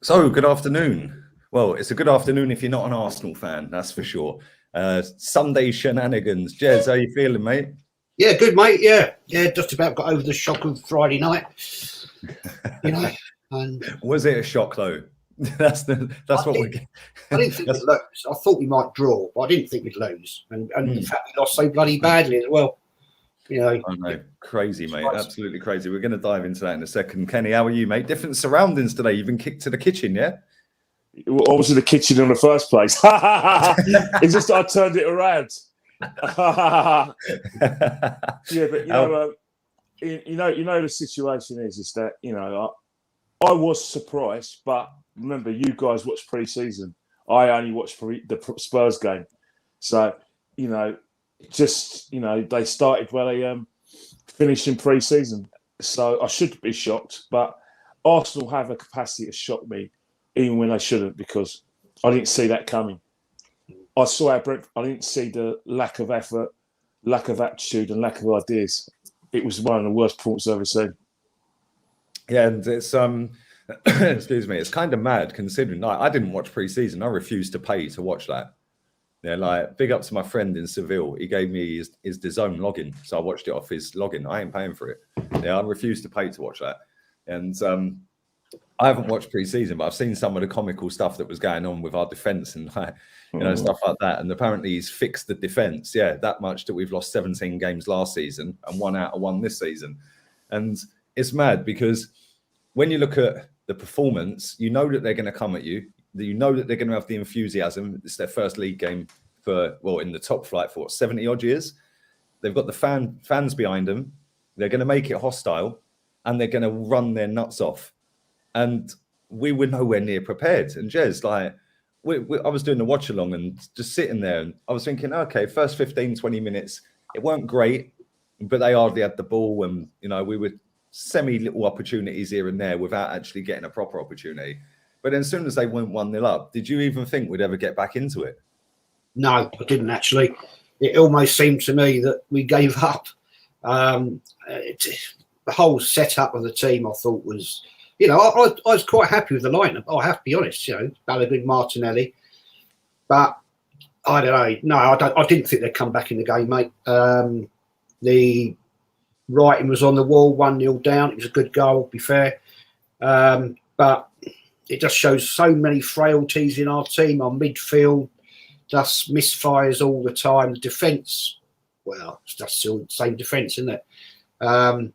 So, good afternoon. Well, it's a good afternoon if you're not an Arsenal fan, that's for sure. Sunday shenanigans. Jez, how you feeling, mate? Yeah, good, mate. Yeah, just about got over the shock of Friday night. You know, and Was it a shock though? That's what we're. I didn't think we'd lose. I thought we might draw, but I didn't think we'd lose. And the fact we lost so bloody badly as well. You know, I know, crazy, mate. Absolutely crazy. We're going to dive into that in a second. Kenny, how are you, mate? Different surroundings today. You've been kicked to the kitchen, yeah? I was in the kitchen in the first place. It's just I turned it around. Yeah, but you know the situation is that I was surprised, but remember you guys watched pre-season. I only watched the Spurs game, so they started where they finished in pre-season. So I should be shocked, but Arsenal have a capacity to shock me, even when they shouldn't, because I didn't see that coming. I saw I didn't see the lack of effort, lack of aptitude, and lack of ideas. It was one of the worst performances I've ever seen. Yeah, and it's excuse me, it's kind of mad considering I didn't watch pre-season. I refused to pay to watch that. Yeah, like big up to my friend in Seville. He gave me his DAZN login, so I watched it off his login. I ain't paying for it. Yeah, I refused to pay to watch that. And I haven't watched pre-season, but I've seen some of the comical stuff that was going on with our defense and stuff like that. And apparently he's fixed the defense. Yeah, that much that we've lost 17 games last season and 1 out of 1 this season. And it's mad because when you look at the performance, you know that they're going to come at you. You know that they're going to have the enthusiasm. It's their first league game in the top flight for 70 odd years. They've got the fans behind them. They're going to make it hostile and they're going to run their nuts off. And we were nowhere near prepared. And Jez, I was doing the watch along and just sitting there and I was thinking, okay, first 15, 20 minutes, it weren't great, but they hardly had the ball. And, we were semi-little opportunities here and there without actually getting a proper opportunity. But then as soon as they went 1-0 up, did you even think we'd ever get back into it? No, I didn't actually. It almost seemed to me that we gave up. The whole setup of the team, I thought was, I was quite happy with the lineup. I have to be honest, Balogun, Martinelli. But I don't know. No, I didn't think they'd come back in the game, mate. The writing was on the wall, 1-0 down. It was a good goal, to be fair. But it just shows so many frailties in our team. Our midfield just misfires all the time. The defence, well, it's just still the same defence, isn't it? And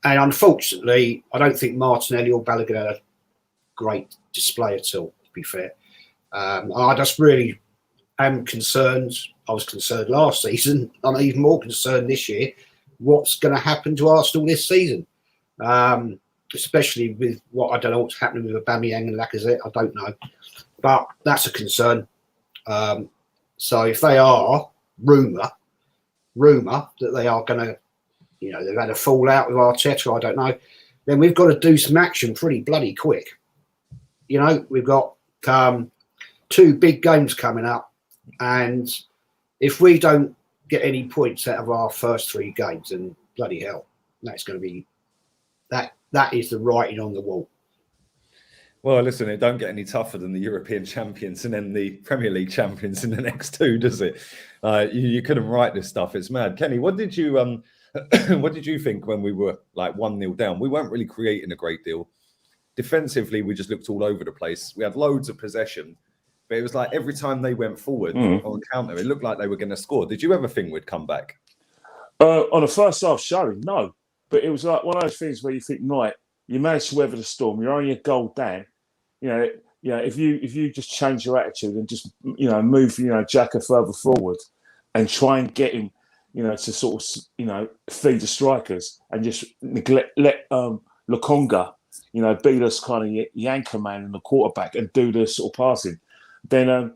unfortunately, I don't think Martinelli or Balogun had a great display at all, to be fair. I just really am concerned. I was concerned last season. I'm even more concerned this year. What's going to happen to Arsenal this season? Especially with I don't know what's happening with Aubameyang and Lacazette. I don't know. But that's a concern. So if they are, rumour that they are going to, they've had a fallout with Arteta, I don't know, then we've got to do some action pretty bloody quick. We've got 2 big games coming up. And if we don't get any points out of our first 3 games, then bloody hell, that's going to be that is the writing on the wall. Well, listen, it don't get any tougher than the European champions and then the Premier League champions in the next 2, does it? You couldn't write this stuff. It's mad. Kenny, what did you think when we were like 1-0 down? We weren't really creating a great deal. Defensively, we just looked all over the place. We had loads of possession, but it was like every time they went forward on counter, it looked like they were going to score. Did you ever think we'd come back? On the first half showing, no. But it was like one of those things where you think, right, you managed to weather the storm. You're only a goal down. If you just change your attitude and just move Xhaka further forward and try and get him to sort of feed the strikers and just let Lokonga be this kind of anchor man and the quarterback and do the sort of passing, then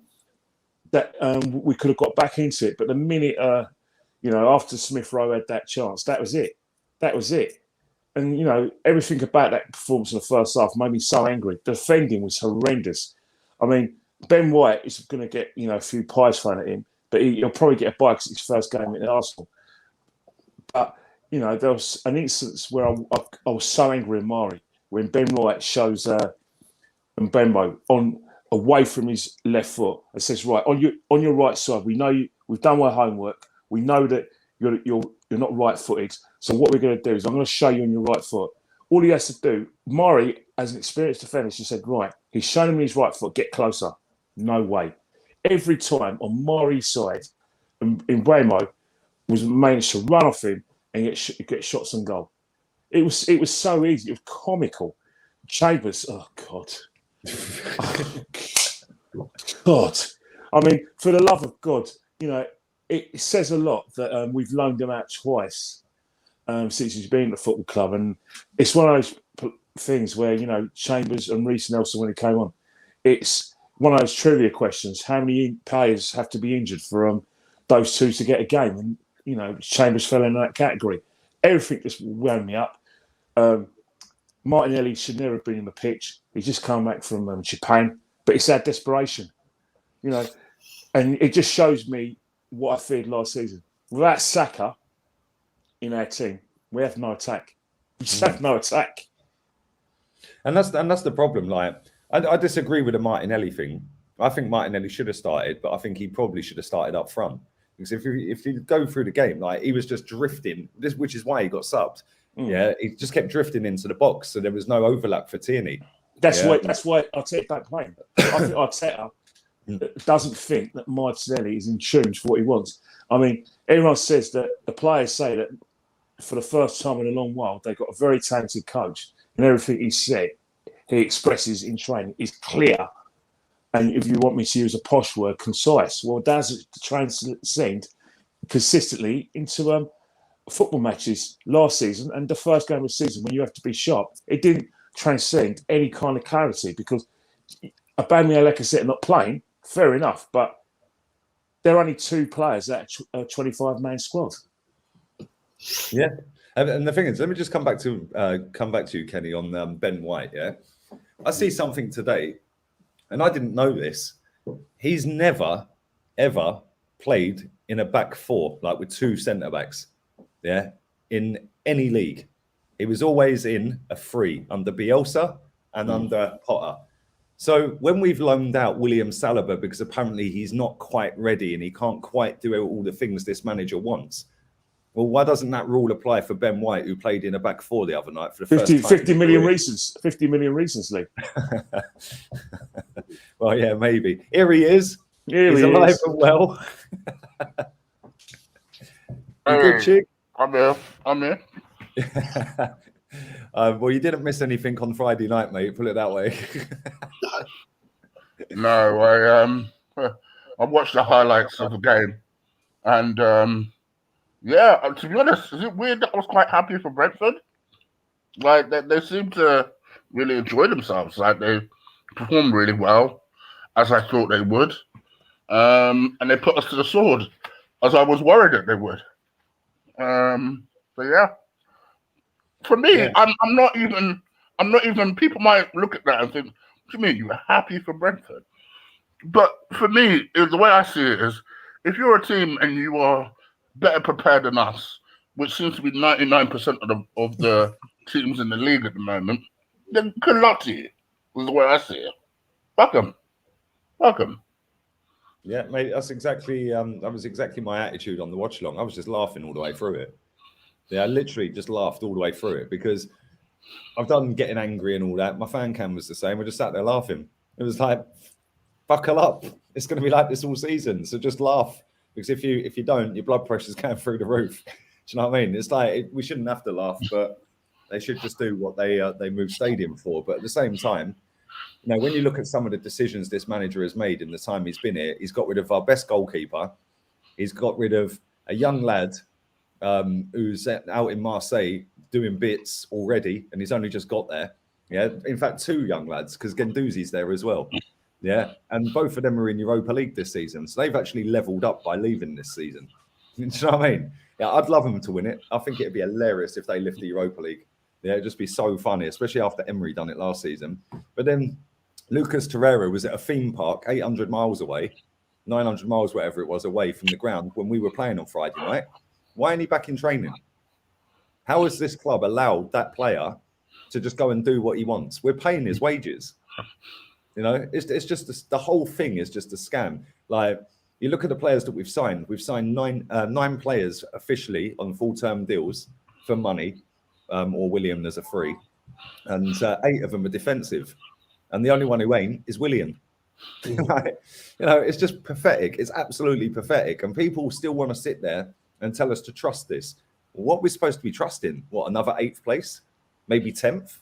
we could have got back into it. But the minute after Smith Rowe had that chance, that was it. And, everything about that performance in the first half made me so angry. The defending was horrendous. I mean, Ben White is going to get, a few pies thrown at him, but he'll probably get a bye because it's his first game in Arsenal. But, there was an instance where I was so angry with Mari when Ben White shows and Benmo on away from his left foot and says, right, on your right side, we know we've done our homework. We know that you're not right-footed. So what we're going to do is I'm going to show you on your right foot. All he has to do, Murray, as an experienced defender, she said, right, he's shown him his right foot, get closer. No way. Every time on Murray's side, in Bremo was managed to run off him and get shots on goal. It was so easy. It was comical. Chambers, oh God. God. I mean, for the love of God, it says a lot that we've loaned him out twice since he's been at the football club. And it's one of those things where, Chambers and Reece Nelson, when he came on, it's one of those trivia questions. How many players have to be injured for those two to get a game? And, Chambers fell in that category. Everything just wound me up. Martinelli should never have been in the pitch. He's just come back from Japan. But it's that desperation, and it just shows me what I feared last season. Without Saka in our team, we have no attack. We just have no attack. And that's the problem. Like, I disagree with the Martinelli thing. I think Martinelli should have started, but I think he probably should have started up front. Because if you go through the game, like, he was just drifting, which is why he got subbed. Yeah, he just kept drifting into the box, so there was no overlap for Tierney. That's why Arteta don't play him. I think Arteta doesn't think that Martinelli is in tune for what he wants. I mean, everyone says that the players say that for the first time in a long while, they've got a very talented coach, and everything he expresses in training is clear. And if you want me to use a posh word, concise. Well, does transcend consistently into football matches last season and the first game of the season when you have to be sharp. It didn't transcend any kind of clarity because Aubameyang and Lacazette are not playing. Fair enough, but there are only two players at a 25-man squad. Yeah, and the thing is, let me just come back to you, Kenny, on Ben White. Yeah, I see something today, and I didn't know this. He's never ever played in a back four, like with two centre backs. Yeah, in any league. He was always in a three under Bielsa and under Potter. So when we've loaned out William Saliba because apparently he's not quite ready and he can't quite do all the things this manager wants, well, why doesn't that rule apply for Ben White, who played in a back four the other night for the first time? 50 million reasons. 50 million reasons, Lee. Well, yeah, maybe. Here he is. He's alive and well. Good, chick? I'm here. Well, you didn't miss anything on Friday night, mate. Put it that way. No, I watched the highlights of the game, and to be honest, is it weird that I was quite happy for Brentford? Like they seem to really enjoy themselves. Like they performed really well, as I thought they would, and they put us to the sword, as I was worried that they would. So yeah, for me, I'm not even. People might look at that and think, "What do you mean you were happy for Brentford?" But for me, the way I see it is, if you're a team and you are better prepared than us, which seems to be 99% of the teams in the league at the moment, then good luck to you. Is the way I see it. Welcome. Yeah, mate, that's exactly that was exactly my attitude on the watch along. I was just laughing all the way through it. Yeah, I literally just laughed all the way through it because I've done getting angry and all that. My fan cam was the same. We just sat there laughing. It was like, buckle up. It's going to be like this all season. So just laugh, because if you don't, your blood pressure's going through the roof. Do you know what I mean? It's like we shouldn't have to laugh, but they should just do what they moved stadium for. But at the same time, when you look at some of the decisions this manager has made in the time he's been here, he's got rid of our best goalkeeper. He's got rid of a young lad who's out in Marseille doing bits already, and he's only just got there. Yeah, in fact, two young lads, because Guendouzi's there as well. Yeah, and both of them are in Europa League this season, so they've actually leveled up by leaving this season. Do you know what I mean? Yeah, I'd love them to win it. I think it'd be hilarious if they lift the Europa League. Yeah, it'd just be so funny, especially after Emery done it last season. But then Lucas Torreira was at a theme park 800 miles away, 900 miles, whatever it was, away from the ground when we were playing on Friday night. Why ain't he back in training? How has this club allowed that player to just go and do what he wants? We're paying his wages. You know, it's just the whole thing is just a scam. Like, you look at the players that we've signed. We've signed nine players officially on full-term deals for money, or William as a free, and 8 of them are defensive, and the only one who ain't is William. Like, you know, it's just pathetic. It's absolutely pathetic, and people still want to sit there and tell us to trust this. What we're supposed to be trusting? What, another 8th place, maybe 10th?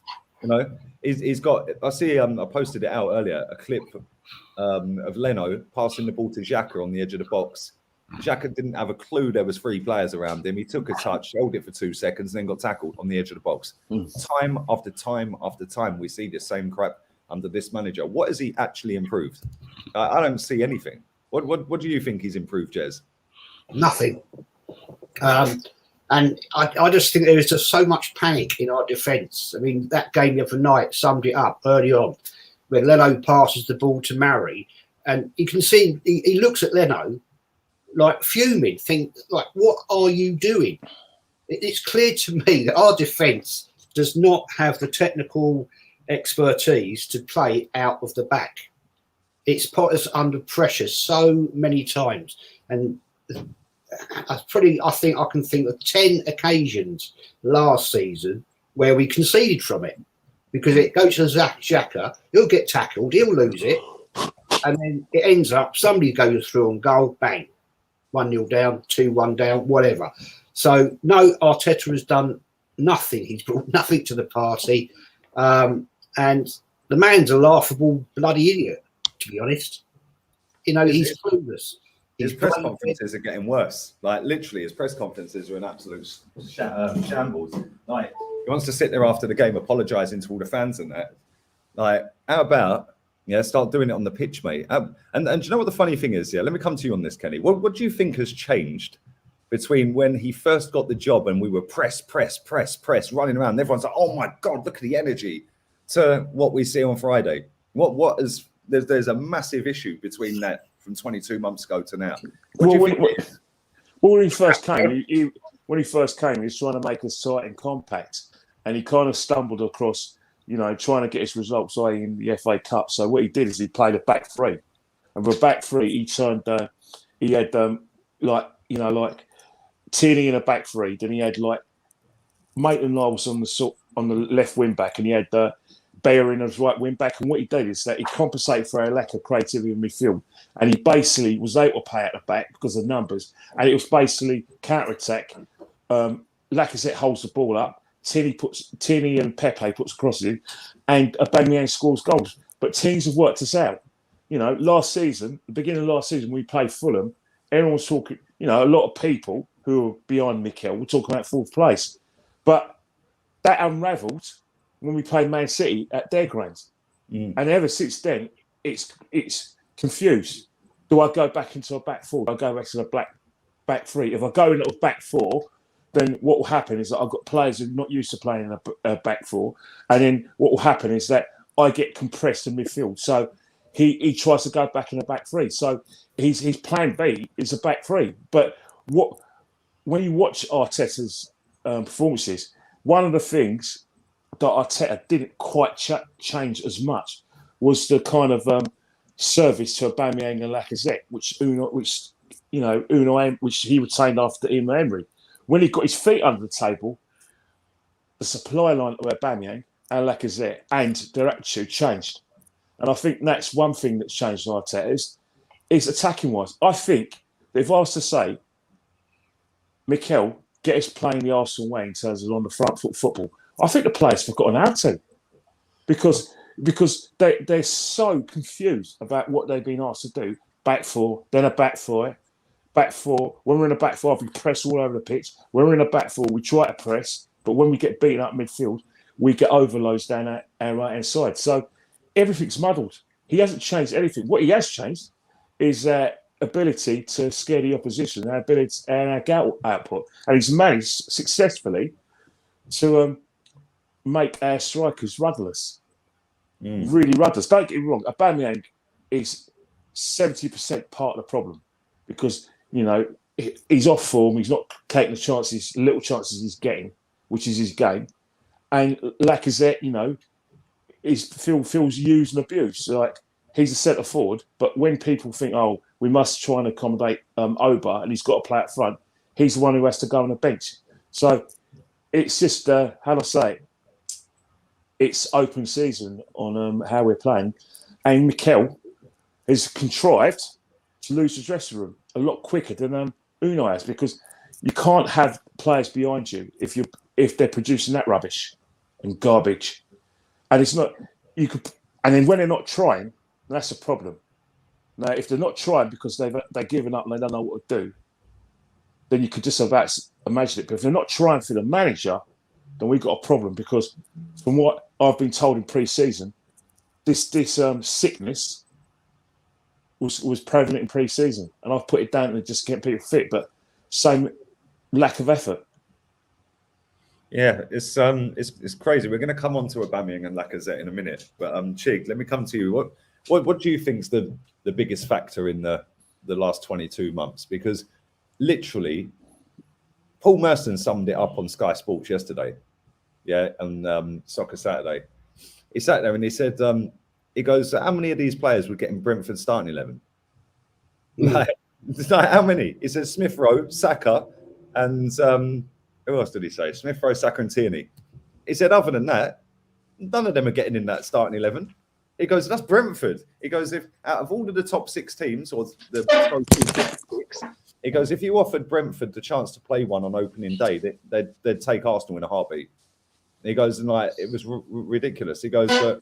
You know, he's got. I see. I posted it out earlier. A clip of Leno passing the ball to Xhaka on the edge of the box. Xhaka didn't have a clue there was 3 players around him. He took a touch, held it for 2 seconds, and then got tackled on the edge of the box. Time after time after time, we see the same crap under this manager. What has he actually improved? I don't see anything. What do you think he's improved, Jez? Nothing. And I just think there is just so much panic in our defence. I mean, that game the other night summed it up early on, where Leno passes the ball to Murray, and you can see he looks at Leno like fuming, think like, what are you doing? It's clear to me that our defence does not have the technical expertise to play out of the back. It's put us under pressure so many times, and I think I can think of 10 occasions last season where we conceded from it, because it goes to Xhaka, he'll get tackled, he'll lose it, and then it ends up somebody goes through on goal, bang, 1-0 down, 2-1 down, whatever. So no, Arteta has done nothing. He's brought nothing to the party, and the man's a laughable bloody idiot, to be honest. You know, he's clueless. His press conferences are getting worse. Like, literally, his press conferences are an absolute shambles. Like, he wants to sit there after the game apologising to all the fans and that. Like, how about, start doing it on the pitch, mate? And do you know what the funny thing is? Yeah, let me come to you on this, Kenny. What do you think has changed between when he first got the job and we were press, running around, and everyone's like, oh my God, look at the energy, to what we see on Friday? What is, there's a massive issue between that from 22 months ago to now. When he first came, he was trying to make us tight and compact, and he kind of stumbled across, trying to get his results, i.e. in the FA Cup. So what he did is he played a back 3, and for a back 3, he turned. He had like Tierney in a back 3. Then he had like Maitland-Niles on the left wing back, and he had Bayer in as right wing back. And what he did is that he compensated for a lack of creativity in midfield, and he basically was able to play at the back because of numbers, and it was basically counter attack. Lacazette holds the ball up. Tierney and Pepe puts crosses, and Aubameyang scores goals. But teams have worked us out. Last season, the beginning of last season, we played Fulham. Everyone was talking. A lot of people who were behind Mikel were talking about 4th place, but that unravelled when we played Man City at their grounds, and ever since then, it's confused. Do I go back into a back 4? Do I go back to the back 3? If I go into a back 4, then what will happen is that I've got players who are not used to playing in a back 4, and then what will happen is that I get compressed in midfield. So he tries to go back in a back 3. So his plan B is a back 3. But when you watch Arteta's performances, one of the things that Arteta didn't quite change as much was the kind of service to Aubameyang and Lacazette, which he retained after Unai Emery. When he got his feet under the table, the supply line of Aubameyang and Lacazette and their attitude changed. And I think that's one thing that's changed in Arteta is attacking wise. I think that if I was to say, Mikel, get us playing the Arsenal way in terms of on the front foot football, I think the players have forgotten how to, because they're so confused about what they've been asked to do. Back 4, then a back 4. Back 4. When we're in a back 4, we press all over the pitch. When we're in a back 4, we try to press, but when we get beaten up midfield, we get overloads down our right hand side. So everything's muddled. He hasn't changed anything. What he has changed is ability to scare the opposition, our ability and our goal output, and he's managed successfully to make our strikers rudderless, really rudderless. Don't get me wrong, Aubameyang is 70% part of the problem, because he's off form, he's not taking the chances, little chances he's getting, which is his game, and Lacazette, feels used and abused. Like, he's a centre forward, but when people think, oh, we must try and accommodate Oba and he's got to play up front, he's the one who has to go on the bench. So it's just, how do I say it? It's open season on how we're playing. And Mikel has contrived to lose the dressing room a lot quicker than Unai has, because you can't have players behind you if they're producing that rubbish and garbage. And it's not, you could, and then when they're not trying, that's a problem. Now, if they're not trying because they've given up and they don't know what to do, then you could just about imagine it. But if they're not trying for the manager, then we've got a problem, because from what I've been told in pre-season, this sickness was prevalent in pre-season, and I've put it down to just get people fit, but same lack of effort. Yeah, it's crazy. We're going to come on to Aubameyang and Lacazette in a minute, but Chig, let me come to you. What do you think's the biggest factor in the last 22 months? Because literally, Paul Merson summed it up on Sky Sports yesterday, and Soccer Saturday. He sat there and he said, he goes, how many of these players would get in Brentford starting 11? Like how many? He said Smith Rowe, Saka, and who else did he say? Smith Rowe, Saka, and Tierney. He said, other than that, none of them are getting in that starting 11. He goes, that's Brentford. He goes, if out of all of the top 6 teams, or the 6, he goes, if you offered Brentford the chance to play one on opening day, they'd take Arsenal in a heartbeat. And he goes, and like it was ridiculous. He goes, but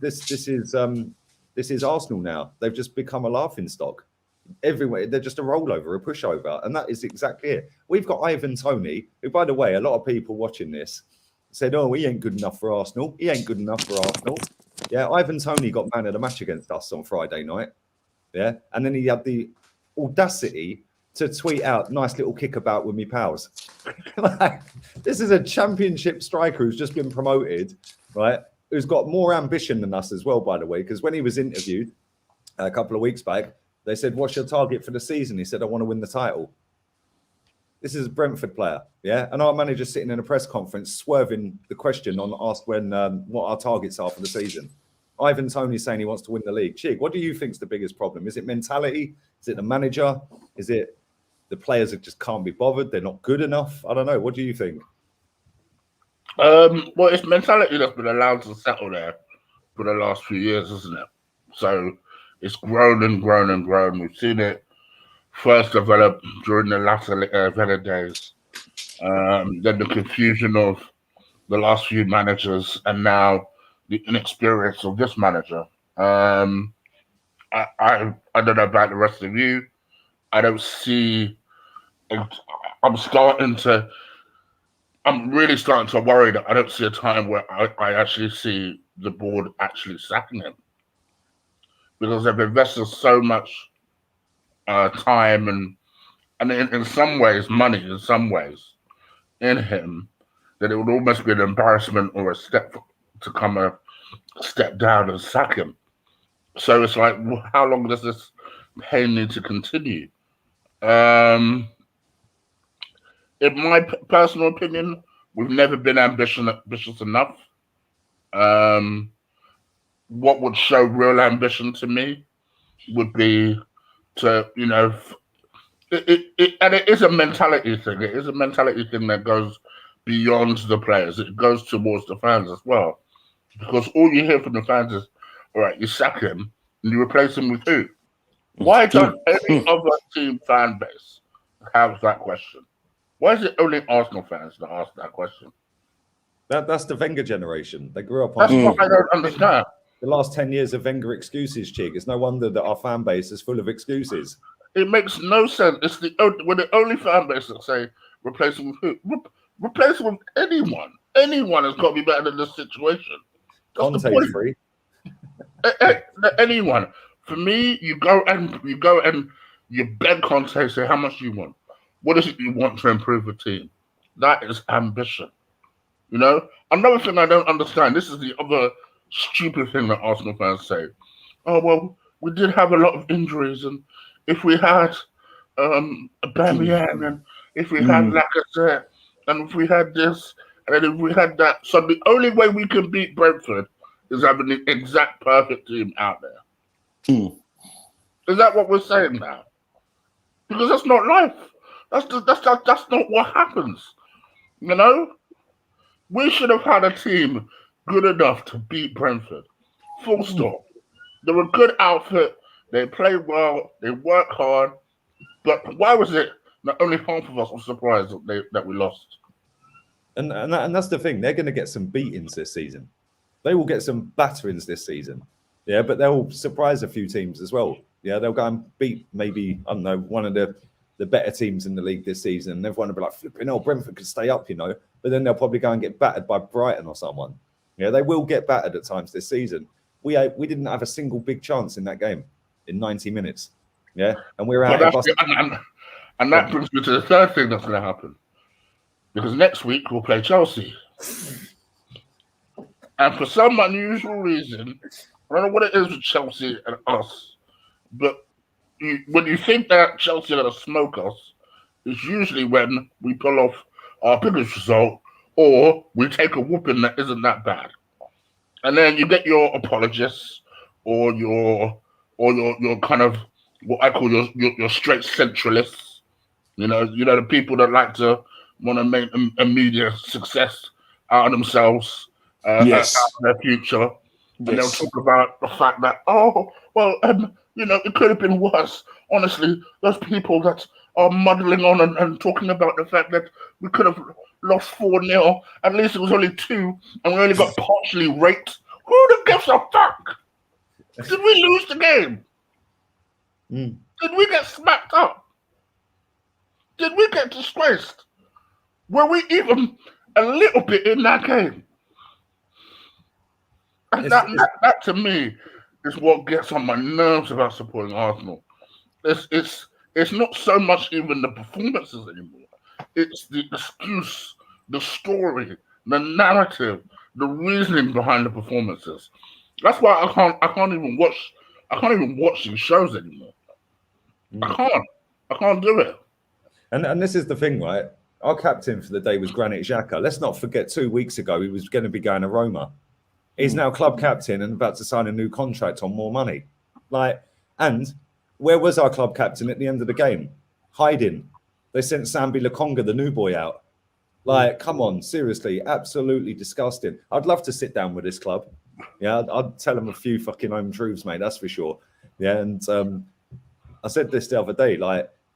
this is Arsenal now. They've just become a laughing stock. Everywhere, they're just a rollover, a pushover, and that is exactly it. We've got Ivan Toney, who, by the way, a lot of people watching this said, "Oh, he ain't good enough for Arsenal. He ain't good enough for Arsenal." Yeah, Ivan Toney got man of the match against us on Friday night. Yeah, and then he had the audacity to tweet out, "Nice little kickabout with me pals." Like, this is a championship striker who's just been promoted, right? Who's got more ambition than us as well, by the way, because when he was interviewed a couple of weeks back, they said, "What's your target for the season?" He said, "I want to win the title." This is a Brentford player, yeah? And our manager sitting in a press conference swerving the question on asked when what our targets are for the season. Ivan Toney saying he wants to win the league. Chig, what do you think is the biggest problem? Is it mentality? Is it the manager? Is it the players that just can't be bothered? They're not good enough? I don't know. What do you think? Well, it's mentality that's been allowed to settle there for the last few years, isn't it? So it's grown and grown and grown. We've seen it first develop during the latter Villa days, then the confusion of the last few managers, and now the inexperience of this manager. I don't know about the rest of you. I don't see. I'm really starting to worry that I don't see a time where I actually see the board actually sacking him, because they've invested so much time and in some ways money, in some ways, in him, that it would almost be an embarrassment or a step down and sack him. So it's like, how long does this pain need to continue? In my personal opinion, we've never been ambitious enough. What would show real ambition to me would be to, and it is a mentality thing. It is a mentality thing that goes beyond the players. It goes towards the fans as well. Because all you hear from the fans is, all right, you sack him and you replace him with who? Why don't any other team fan base have that question? Why is it only Arsenal fans that ask that question? That's the Wenger generation. They grew up on. That's what I don't understand. The last 10 years of Wenger excuses, Chig. It's no wonder that our fan base is full of excuses. It makes no sense. We're the only fan base that say replace him with who? Replace him with anyone. Anyone has got to be better than this situation. Conte's free. Anyone. For me, you go and you beg Conte, say how much you want. What is it you want to improve the team? That is ambition. Another thing I don't understand, this is the other stupid thing that Arsenal fans say. Oh, well, we did have a lot of injuries, and if we had Aubameyang, and if we had Lacazette, and if we had this, and then if we had that. So the only way we can beat Brentford is having the exact perfect team out there. Hmm. Is that what we're saying now? Because that's not life. That's not what happens. You know, we should have had a team good enough to beat Brentford. Full stop. They're a good outfit. They play well. They work hard. But why was it that only half of us were surprised that we lost? And that's the thing. They're going to get some beatings this season. They will get some batterings this season. Yeah, but they'll surprise a few teams as well. Yeah, they'll go and beat maybe, I don't know, one of the better teams in the league this season. And everyone will be like, flipping hell, Brentford could stay up, you know. But then they'll probably go and get battered by Brighton or someone. Yeah, they will get battered at times this season. We didn't have a single big chance in that game in 90 minutes. Yeah, and we were out. And that brings me to the third thing that's going to happen. Because next week we'll play Chelsea. And for some unusual reason, I don't know what it is with Chelsea and us, but when you think that Chelsea are going to smoke us, it's usually when we pull off our biggest result or we take a whooping that isn't that bad. And then you get your apologists or your kind of what I call your straight centralists. You know the people that like to want to make a media success out of themselves, Yes. out of their future. And Yes. they'll talk about the fact that, it could have been worse. Honestly, those people that are muddling on and talking about the fact that we could have lost 4-0, at least it was only 2, and we only got partially raped. Who the gives a fuck? Did we lose the game? Did we get smacked up? Did we get disgraced? Were we even a little bit in that game? And that to me is what gets on my nerves about supporting Arsenal. It's not so much even the performances anymore. It's the excuse, the story, the narrative, the reasoning behind the performances. That's why I can't even watch these shows anymore. I can't do it. And this is the thing, right? Our captain for the day was Granit Xhaka. Let's not forget 2 weeks ago he was going to be going to Roma. He's now club captain and about to sign a new contract on more money. And where was our club captain at the end of the game? Hiding. They sent Sambi Lokonga, the new boy, out. Come on, seriously, absolutely disgusting. I'd love to sit down with this club. Yeah, I'd tell them a few fucking home truths, mate, that's for sure. Yeah, and I said this the other day,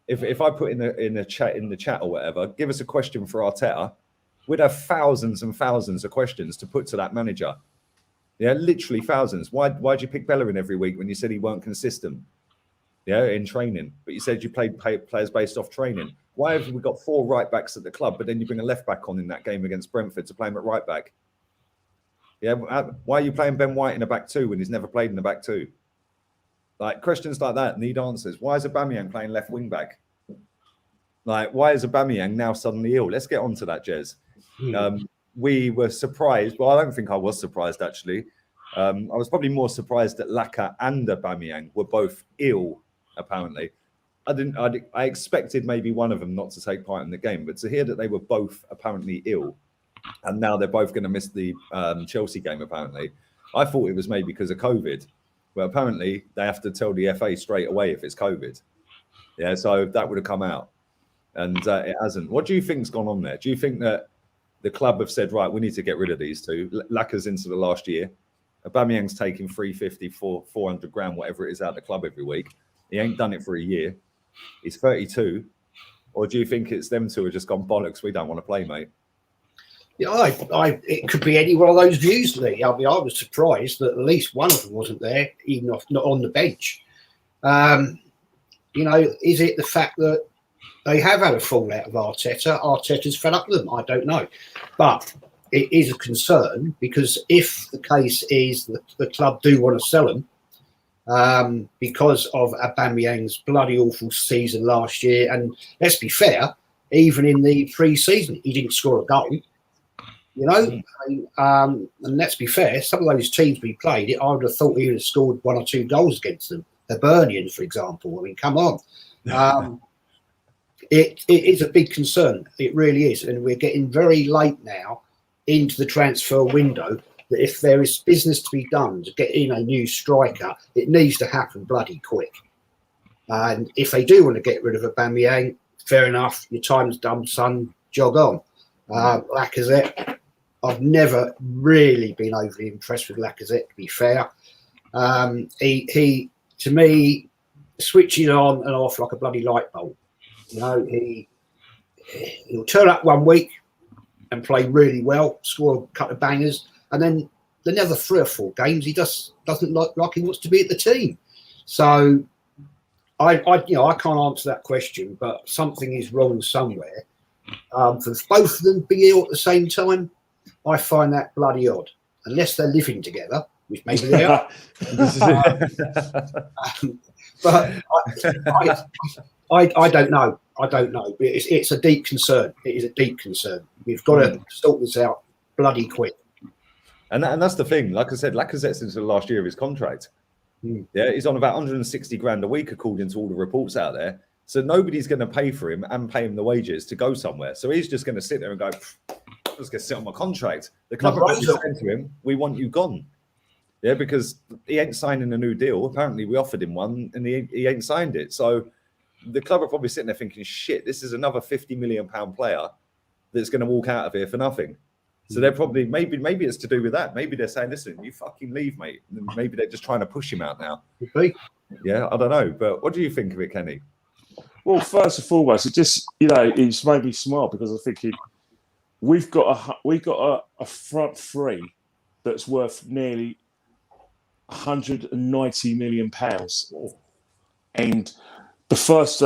if I put in the chat or whatever, give us a question for Arteta, we'd have thousands and thousands of questions to put to that manager. Yeah, literally thousands. Why'd you pick Bellerin every week when you said he weren't consistent? Yeah, in training, but you said you played players based off training. Why have we got 4 right backs at the club, but then you bring a left back on in that game against Brentford to play him at right back? Yeah, why are you playing Ben White in a back 2 when he's never played in the back 2? Questions like that need answers. Why is Aubameyang playing left wing back? Why is Aubameyang now suddenly ill? Let's get on to that, Jez. We were surprised. Well, I don't think I was surprised, actually. I was probably more surprised that Laka and Aubameyang were both ill, apparently. I expected maybe one of them not to take part in the game, but to hear that they were both apparently ill, and now they're both going to miss the Chelsea game, apparently, I thought it was maybe because of COVID. But apparently, they have to tell the FA straight away if it's COVID. Yeah, so that would have come out. And it hasn't. What do you think's gone on there? Do you think that the club have said, right, we need to get rid of these two? Laka's into the last year. Aubameyang's taking 350, 400 grand, whatever it is, out of the club every week. He ain't done it for a year. He's 32. Or do you think it's them two have just gone bollocks? We don't want to play, mate. Yeah, it could be any one of those views, Lee. I mean, I was surprised that at least one of them wasn't there, even if not on the bench. Is it the fact that they have had a fallout of Arteta? Arteta's fed up with them. I don't know. But it is a concern because if the case is that the club do want to sell him because of Aubameyang's bloody awful season last year, and let's be fair, even in the pre-season, he didn't score a goal. And let's be fair, some of those teams we played, I would have thought he would have scored 1 or 2 goals against them. The Burnians, for example. I mean, come on. It is a big concern. It really is. And we're getting very late now into the transfer window that if there is business to be done to get in a new striker, it needs to happen bloody quick. And if they do want to get rid of Aubameyang, fair enough. Your time's done, son. Jog on. Lacazette, I've never really been overly impressed with Lacazette, to be fair. He to me, switches on and off like a bloody light bulb. You know, he'll turn up one week and play really well, score a couple of bangers, and then the other 3 or 4 games he just doesn't look like he wants to be at the team. So I can't answer that question, but something is wrong somewhere. For both of them being ill at the same time, I find that bloody odd. Unless they're living together, which maybe they are. But I don't know. I don't know. It's a deep concern. It is a deep concern. We've got to sort this out bloody quick. And that's the thing. Like I said, Lacazette since the last year of his contract. Yeah, he's on about 160 grand a week, according to all the reports out there. So nobody's going to pay for him and pay him the wages to go somewhere. So he's just going to sit there and go, I'm just going to sit on my contract. The club are saying to him, we want you gone. Yeah, because he ain't signing a new deal. Apparently, we offered him one and he ain't signed it. So the club are probably sitting there thinking, shit, this is another £50 million player that's going to walk out of here for nothing. So they're probably, maybe it's to do with that. Maybe they're saying, listen, you fucking leave, mate. And maybe they're just trying to push him out now. Yeah, I don't know. But what do you think of it, Kenny? Well, first and foremost, it just, it's made me smile because I'm thinking we've got a front three that's worth nearly £190 million, and the first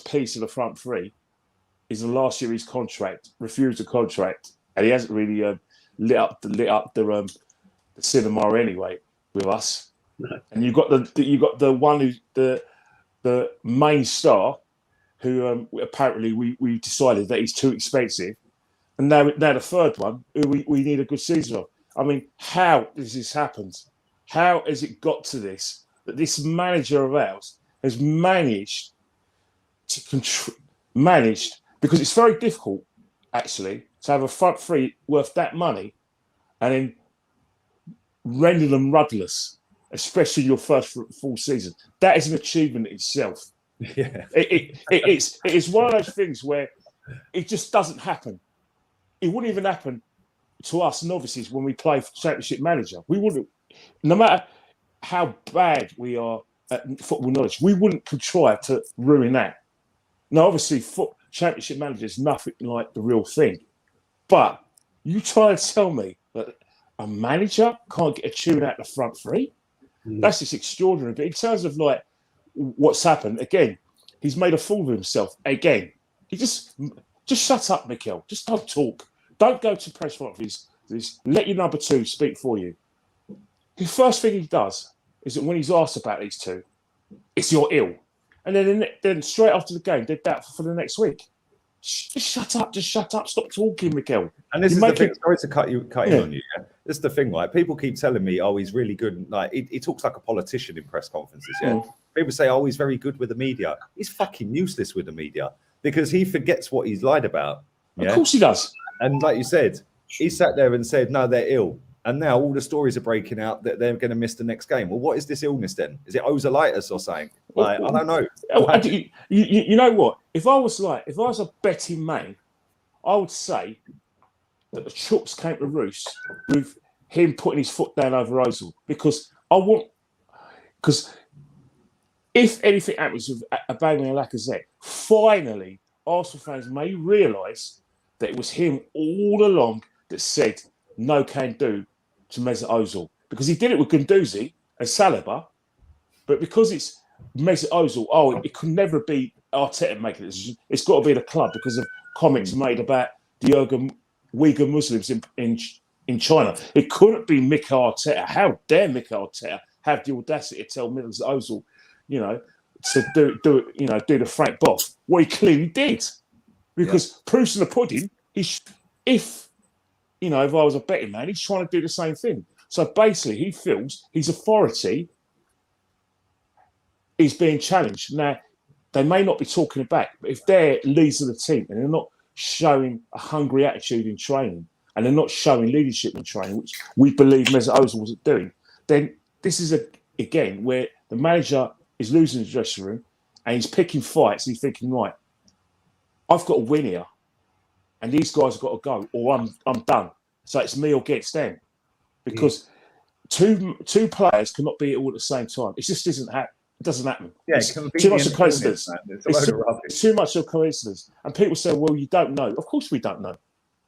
piece of the front three is the last year his contract, refused the contract, and he hasn't really lit up the cinema anyway with us. No. And you've got the one who the main star who apparently we decided that he's too expensive, and now the third one who we need a good season of. I mean, how has this happened? How has it got to this, that this manager of ours has managed to managed, because it's very difficult actually to have a front three worth that money and then render them rudderless, especially your first full season. That is an achievement in itself. Yeah, it is one of those things where it just doesn't happen. It wouldn't even happen to us novices when we play for Championship Manager. We wouldn't, no matter how bad we are at football knowledge, we wouldn't contrive to ruin that. Now, obviously, Championship Manager is nothing like the real thing. But you try and tell me that a manager can't get a tune out the front three? That's just extraordinary. But in terms of like what's happened, again, he's made a fool of himself again. He just shut up, Mikel. Just don't talk. Don't go to press conferences. Let your number two speak for you. The first thing he does is that when he's asked about these two, it's you're ill. And then straight after the game, they're out for the next week. Just shut up. Just shut up. Stop talking, Mikel. And this is the thing. Sorry to cut in on you. Yeah? This is the thing, right? People keep telling me, oh, he's really good. Like he talks like a politician in press conferences. Yeah. People say, oh, he's very good with the media. He's fucking useless with the media because he forgets what he's lied about. Yeah? Of course he does. And like you said, he sat there and said, no, they're ill. And now all the stories are breaking out that they're going to miss the next game. Well, what is this illness then? Is it ozolitis or something? Like, I don't know. You know what? If I was a betting man, I would say that the Chooks came to roost with him putting his foot down over Ozil, because if anything happens with Aubameyang and Lacazette, finally Arsenal fans may realise that it was him all along that said no can do to Mesut Ozil, because he did it with Guendouzi and Saliba, but because it's Mesut Ozil, it could never be Arteta making it. It's got to be the club because of comments made about the Uyghur Muslims in China. It couldn't be Mikel Arteta. How dare Mikel Arteta have the audacity to tell Mesut Ozil, to do the Frank Boff? What he clearly did, because proof's in the pudding. If I was a betting man, he's trying to do the same thing. So basically, he feels his authority is being challenged. Now, they may not be talking it back, but if they're leaders of the team and they're not showing a hungry attitude in training, and they're not showing leadership in training, which we believe Mesut Ozil wasn't doing, then this is again where the manager is losing the dressing room and he's picking fights and he's thinking, right, I've got to win here and these guys have got to go or I'm done. So it's me against them. Because two players cannot be all at the same time. It just doesn't happen. It doesn't happen. Yeah, it's too much of coincidence. It's too much of coincidence. And people say, well, you don't know. Of course we don't know.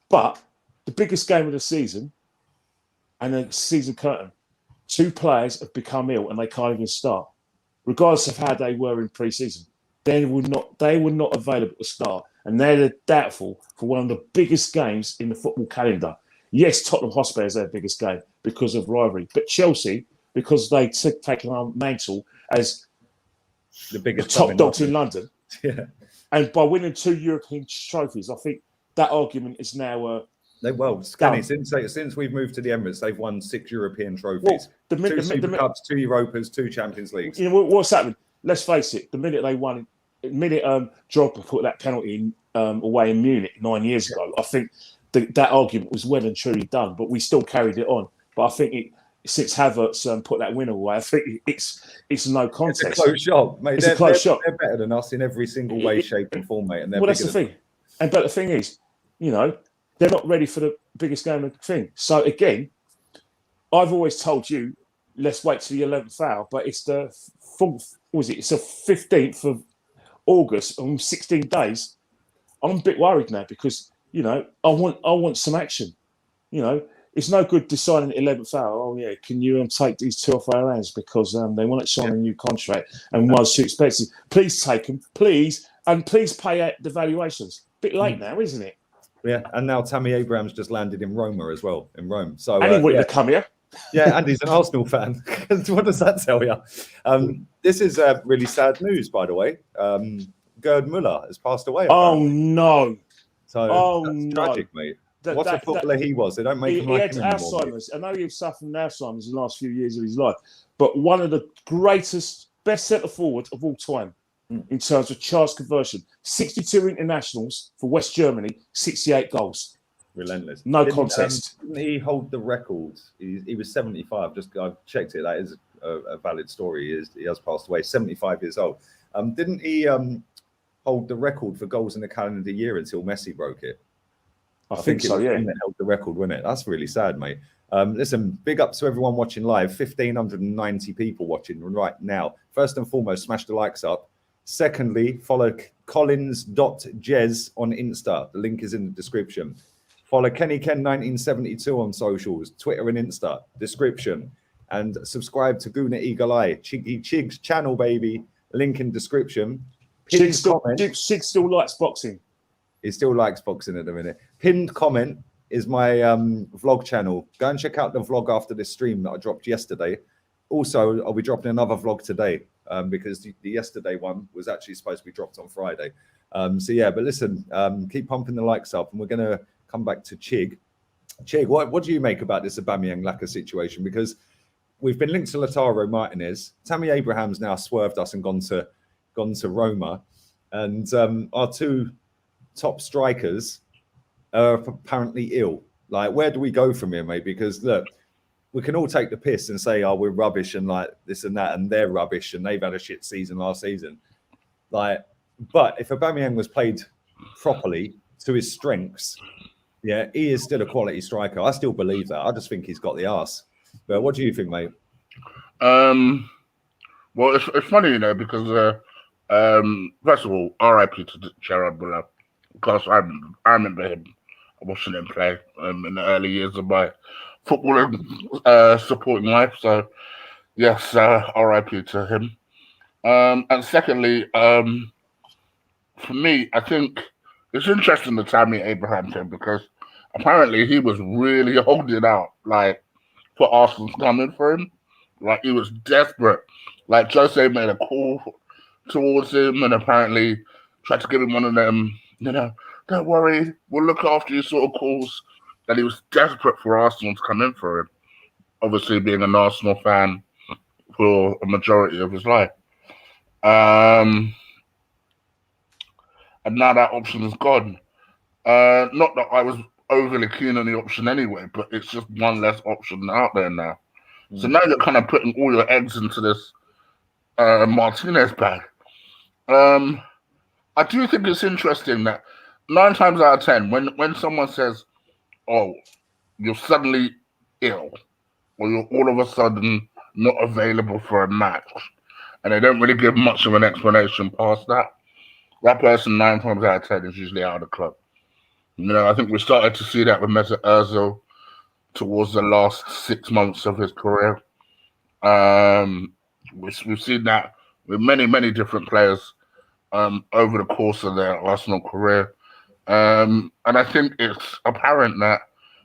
But the biggest game of the season and the season curtain, two players have become ill and they can't even start, regardless of how they were in pre-season. They were not available to start. And they're doubtful for one of the biggest games in the football calendar. Yes, Tottenham Hotspur is their biggest game because of rivalry. But Chelsea, because they taken our mantle as the biggest top dogs in London, yeah, and by winning 2 European trophies, I think that argument is now. Scanny, since we've moved to the Emirates, they've won 6 European trophies, well, 2 Super Cups, 2 Europas, 2 Champions Leagues. You know what's happened? Let's face it. The minute they won, Drogba put that penalty in, away in Munich 9 years ago, I think that argument was well and truly done. But we still carried it on. But I think since Havertz put that winner away, I think it's no contest. It's a close shot, mate. It's a close shot. They're better than us in every single way, shape, and form, mate. And well, that's the thing. But the thing is, they're not ready for the biggest game of the thing. So again, I've always told you, let's wait till the 11th hour. But it's the 4th. It's the 15th of August. On 16 days, I'm a bit worried now because I want some action. It's no good deciding at 11th hour. Oh yeah, can you take these 2 off our hands because they want to sign a new contract and one's too expensive. Please take them, please, and please pay out the valuations. Bit late now, isn't it? Yeah, and now Tammy Abraham's just landed in Roma as well, in Rome. So and he wanted to come here. Yeah, and he's an Arsenal fan. What does that tell you? This is really sad news, by the way. Gerd Müller has passed away. Oh no! So that's tragic, mate. What a footballer he was. They don't make him like him anymore. He had Alzheimer's. I know he was suffering from Alzheimer's in the last few years of his life, but one of the greatest, best centre forward of all time in terms of charge conversion. 62 internationals for West Germany, 68 goals. Relentless. No contest. Didn't he hold the record? He was 75. I've checked it. That is a valid story. He has passed away. 75 years old. Didn't he hold the record for goals in the calendar year until Messi broke it? I think so, yeah. It held the record, wasn't it? That's really sad, mate. Listen, big ups to everyone watching live. 1,590 people watching right now. First and foremost, smash the likes up. Secondly, follow collins.jez on Insta. The link is in the description. Follow KennyKen1972 on socials, Twitter and Insta, description. And subscribe to Guna Eagle Eye, Chiggy Chig's channel, baby. Link in description. Chig still likes boxing. He still likes boxing at the minute. Pinned comment is my vlog channel. Go and check out the vlog after this stream that I dropped yesterday. Also, I'll be dropping another vlog today because the yesterday one was actually supposed to be dropped on Friday. So yeah, but listen, keep pumping the likes up and we're going to come back to Chig. Chig, what do you make about this Aubameyang Laka situation? Because we've been linked to Lautaro Martinez. Tammy Abraham's now swerved us and gone to Roma. And our 2 top strikers are apparently ill. Like, where do we go from here, mate? Because look, we can all take the piss and say, oh, we're rubbish and like this and that, and they're rubbish and they've had a shit season last season. Like, but if Aubameyang was played properly to his strengths, yeah, he is still a quality striker. I still believe that. I just think he's got the arse. But what do you think, mate? Well, it's funny, because first of all, RIP to Gerard Müller, because I remember him watching him play in the early years of my footballing supporting life. So, yes, RIP to him. And secondly, for me, I think it's interesting the Tammy Abraham thing because apparently he was really holding out, like, for Arsenal to come in for him. Like, he was desperate. Like, Jose made a call towards him and apparently tried to give him one of them, don't worry, we'll look after you sort of calls. And he was desperate for Arsenal to come in for him. Obviously, being an Arsenal fan for a majority of his life. And now that option is gone. Not that I was overly keen on the option anyway, but it's just one less option out there now. So now you're kind of putting all your eggs into this Martinez bag. I do think it's interesting that 9 times out of 10, when someone says, "Oh, you're suddenly ill," or you're all of a sudden not available for a match, and they don't really give much of an explanation past that, that person 9 times out of 10 is usually out of the club. You know, I think we started to see that with Mesut Ozil towards the last 6 months of his career. We've seen that with many different players over the course of their Arsenal career. And I think it's apparent that,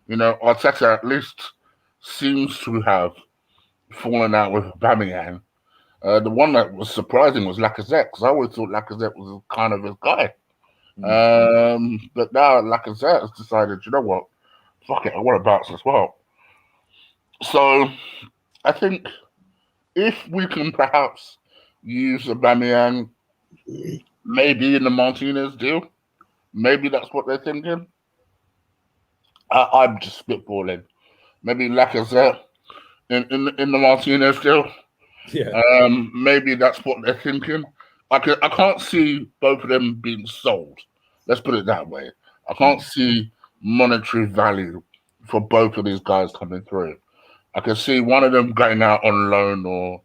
you know, Arteta at least seems to have fallen out with Aubameyang. The one that was surprising was Lacazette, because I always thought Lacazette was kind of his guy. But now Lacazette has decided, you know what, fuck it, I want to bounce as well. So I think if we can perhaps use Aubameyang maybe in the Martinez deal, maybe that's what they're thinking. I'm just spitballing. Maybe Lacazette in the Martinez deal. Yeah. Maybe that's what they're thinking. I can't see both of them being sold. Let's put it that way. I can't see monetary value for both of these guys coming through. I can see one of them going out on loan or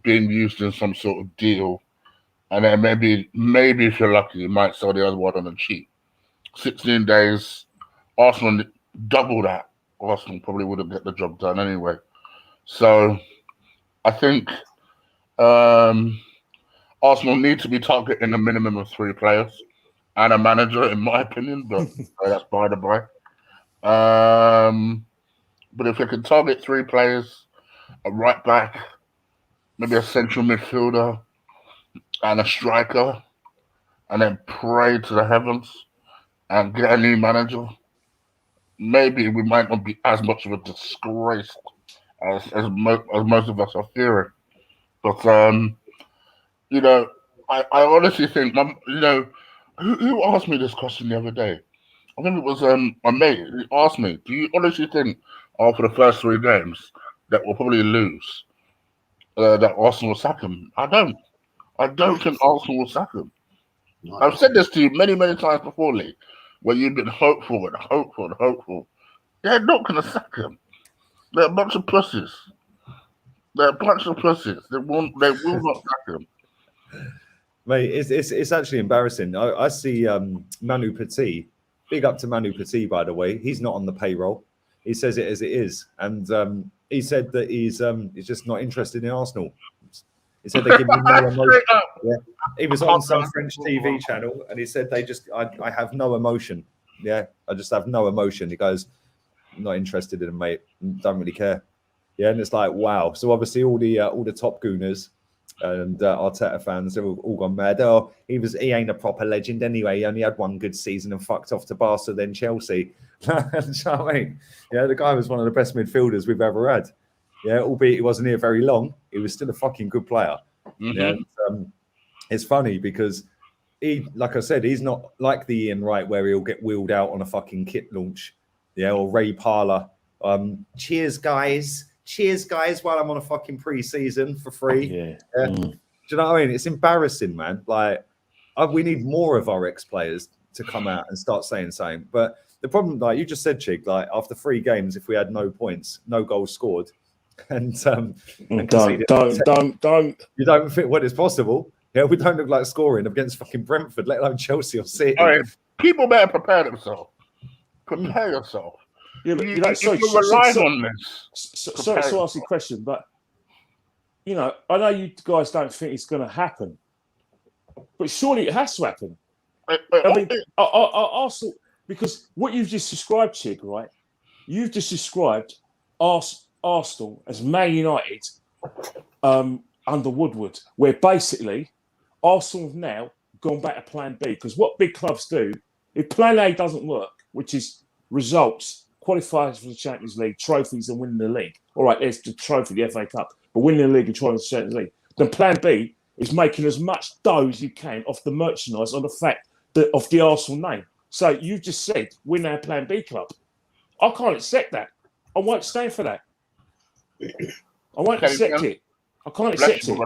being used in some sort of deal, and then maybe if you're lucky, you might sell the other one on the cheap. 16 days, Arsenal double that. Arsenal probably wouldn't get the job done anyway. So I think Arsenal need to be targeting a minimum of 3 players and a manager, in my opinion, but that's by the by. But if they can target 3 players, a right back, maybe a central midfielder, and a striker, and then pray to the heavens and get a new manager, maybe we might not be as much of a disgrace as most of us are fearing. But you know, I honestly think, you know, who asked me this question the other day? I think it was my mate who asked me, do you honestly think after the first 3 games that we'll probably lose, that Arsenal will sack him? I don't think Arsenal will sack him. No. I've said this to you many times before, Lee, where you've been hopeful. They're not going to sack him. They're a bunch of pussies. They will not sack him. Mate, it's actually embarrassing. I see Manu Petit. Big up to Manu Petit, by the way. He's not on the payroll. He says it as it is, and he said that he's just not interested in Arsenal. He said they give him no emotion. Yeah. He was on some French TV channel, and he said I have no emotion. Yeah, I just have no emotion. He goes, I'm not interested in him, mate. Don't really care. Yeah, and it's like, wow. So obviously all the top gooners and Arteta fans have all gone mad. Oh, he ain't a proper legend anyway. He only had 1 good season and fucked off to Barca, then Chelsea. Do you know what I mean? Yeah, the guy was one of the best midfielders we've ever had. Yeah, albeit he wasn't here very long, he was still a fucking good player. Mm-hmm. Yeah, and, it's funny because he, like I said, he's not like the Ian Wright where he'll get wheeled out on a fucking kit launch. Yeah, or Ray Parlour. Cheers, guys, while I'm on a fucking pre-season for free. Yeah. Do you know what I mean? It's embarrassing, man. Like, we need more of our ex-players to come out and start saying something. But the problem, like you just said, Chig, like after 3 games, if we had no points, no goals scored, and don't. You don't think what is possible. Yeah, we don't look like scoring against fucking Brentford, let alone Chelsea or City. All right, people better prepare themselves. Prepare yourself. Yeah, but you rely on this. Sorry to ask you a question, but you know, I know you guys don't think it's going to happen, but surely it has to happen. I mean, Arsenal, because what you've just described, Chig, right? You've just described Arsenal as Man United under Woodward, where basically Arsenal have now gone back to Plan B. Because what big clubs do, if Plan A doesn't work, which is results, qualifiers for the Champions League, trophies, and winning the league. All right, there's the trophy, the FA Cup, but winning the league and trying to the Champions League. Then Plan B is making as much dough as you can off the merchandise on the fact that of the Arsenal name. So you just said we're now playing B club. I can't accept that. I won't stand for that. I won't accept it. I can't accept it.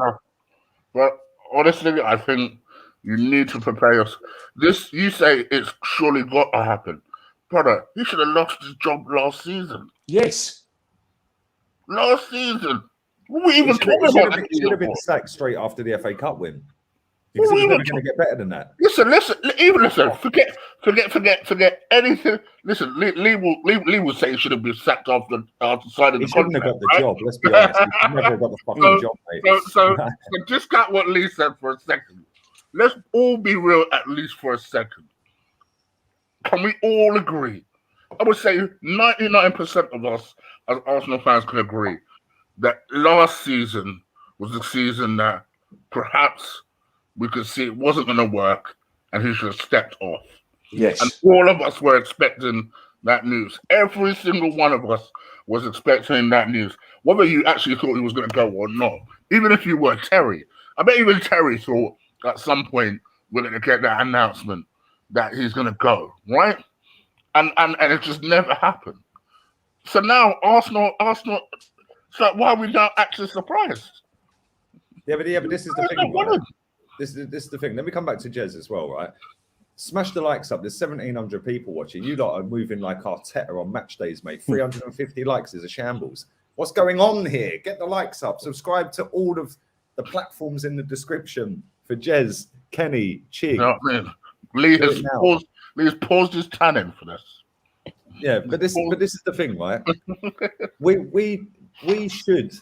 But honestly, I think you need to prepare us. This, you say it's surely got to happen. Brother, he should have lost his job last season. Yes. Last season. What were we even talking about? He should have been sacked straight after the FA Cup win. Because it was never going to get better than that. Listen. Forget anything. Listen, Lee will say he should have been sacked after signing the contract. He shouldn't have got the job. Let's be honest. He should never have got the fucking job, mate. So discount what Lee said for a second. Let's all be real at least for a second. Can we all agree? I would say 99% of us as Arsenal fans can agree that last season was the season that perhaps we could see it wasn't going to work and he should have stepped off. Yes. And all of us were expecting that news. Every single one of us was expecting that news. Whether you actually thought he was going to go or not. Even if you were Terry. I bet even Terry thought at some point we're going to get that announcement that he's going to go, right? And it just never happened. So now Arsenal, so why are we now actually surprised? Yeah, but this is the thing. Right? This is the thing. Let me come back to Jez as well, right? Smash the likes up. There's 1,700 people watching. You lot are moving like Arteta on match days, mate. 350 likes is a shambles. What's going on here? Get the likes up. Subscribe to all of the platforms in the description for Jez, Kenny, Chig. No, man. Lee has paused his tanning for this. Yeah, but this is the thing, right? we should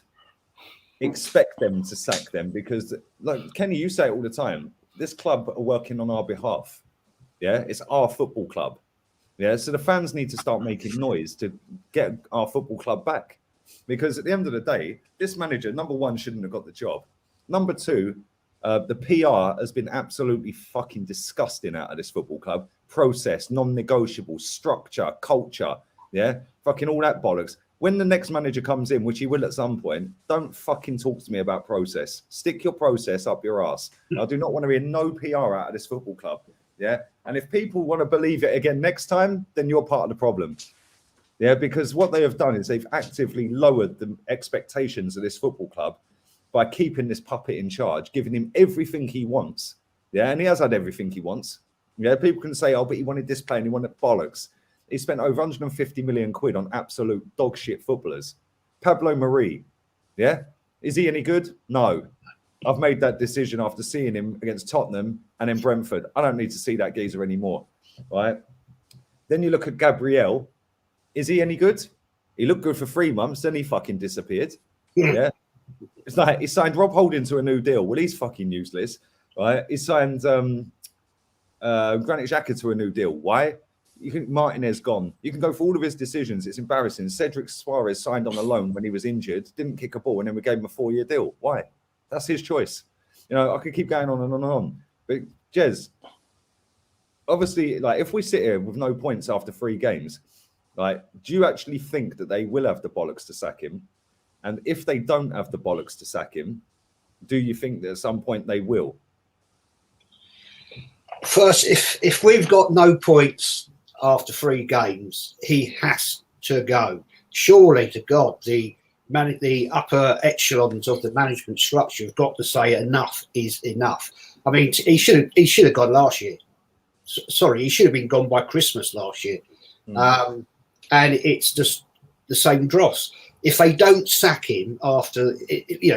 expect them to sack them because, like Kenny, you say it all the time. This club are working on our behalf. Yeah, it's our football club. Yeah, so the fans need to start making noise to get our football club back. Because at the end of the day, this manager, number one, shouldn't have got the job. Number two, the PR has been absolutely fucking disgusting out of this football club. Process, non-negotiable, structure, culture, yeah, fucking all that bollocks. When the next manager comes in, which he will at some point, don't fucking talk to me about process. Stick your process up your ass. I do not want to hear no PR out of this football club, yeah? And if people want to believe it again next time, then you're part of the problem. Yeah, because what they have done is they've actively lowered the expectations of this football club by keeping this puppet in charge, giving him everything he wants. Yeah, and he has had everything he wants. Yeah, people can say, oh, but he wanted this player and he wanted bollocks. He spent over 150 million quid on absolute dog shit footballers. Pablo Mari, yeah? Is he any good? No. I've made that decision after seeing him against Tottenham and then Brentford. I don't need to see that geezer anymore, right? Then you look at Gabriel. Is he any good? He looked good for 3 months, then he fucking disappeared. Yeah. It's like he signed Rob Holding to a new deal. Well, he's fucking useless, right? He signed Granit Xhaka to a new deal. Why? You think Martinez gone. You can go for all of his decisions. It's embarrassing. Cedric Suarez signed on a loan when he was injured, didn't kick a ball, and then we gave him a 4-year deal. Why? That's his choice. You know, I could keep going on and on and on. But Jez, obviously, like if we sit here with no points after 3 games, like, do you actually think that they will have the bollocks to sack him? And if they don't have the bollocks to sack him, do you think that at some point they will? First, if we've got no points after 3 games, he has to go. Surely to God, the upper echelons of the management structure have got to say enough is enough. I mean, he should have gone last year. Sorry, he should have been gone by Christmas last year. And it's just the same dross. If they don't sack him after,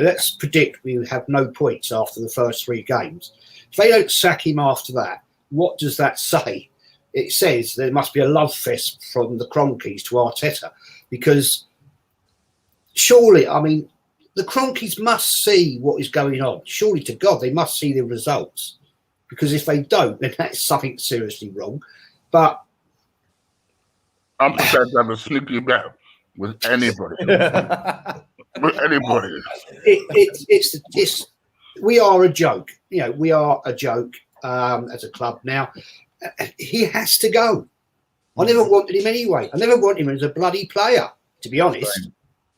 let's predict we have no points after the first 3 games. If they don't sack him after that, what does that say? It says there must be a love fest from the Cronkies to Arteta, because surely, I mean, the Cronkies must see what is going on. Surely to God, they must see the results, because if they don't, then that's something seriously wrong. But I'm prepared to have a sneaky bet with anybody. With anybody. We are a joke. You know, we are a joke as a club now. He has to go. I never wanted him anyway. I never wanted him as a bloody player, to be honest.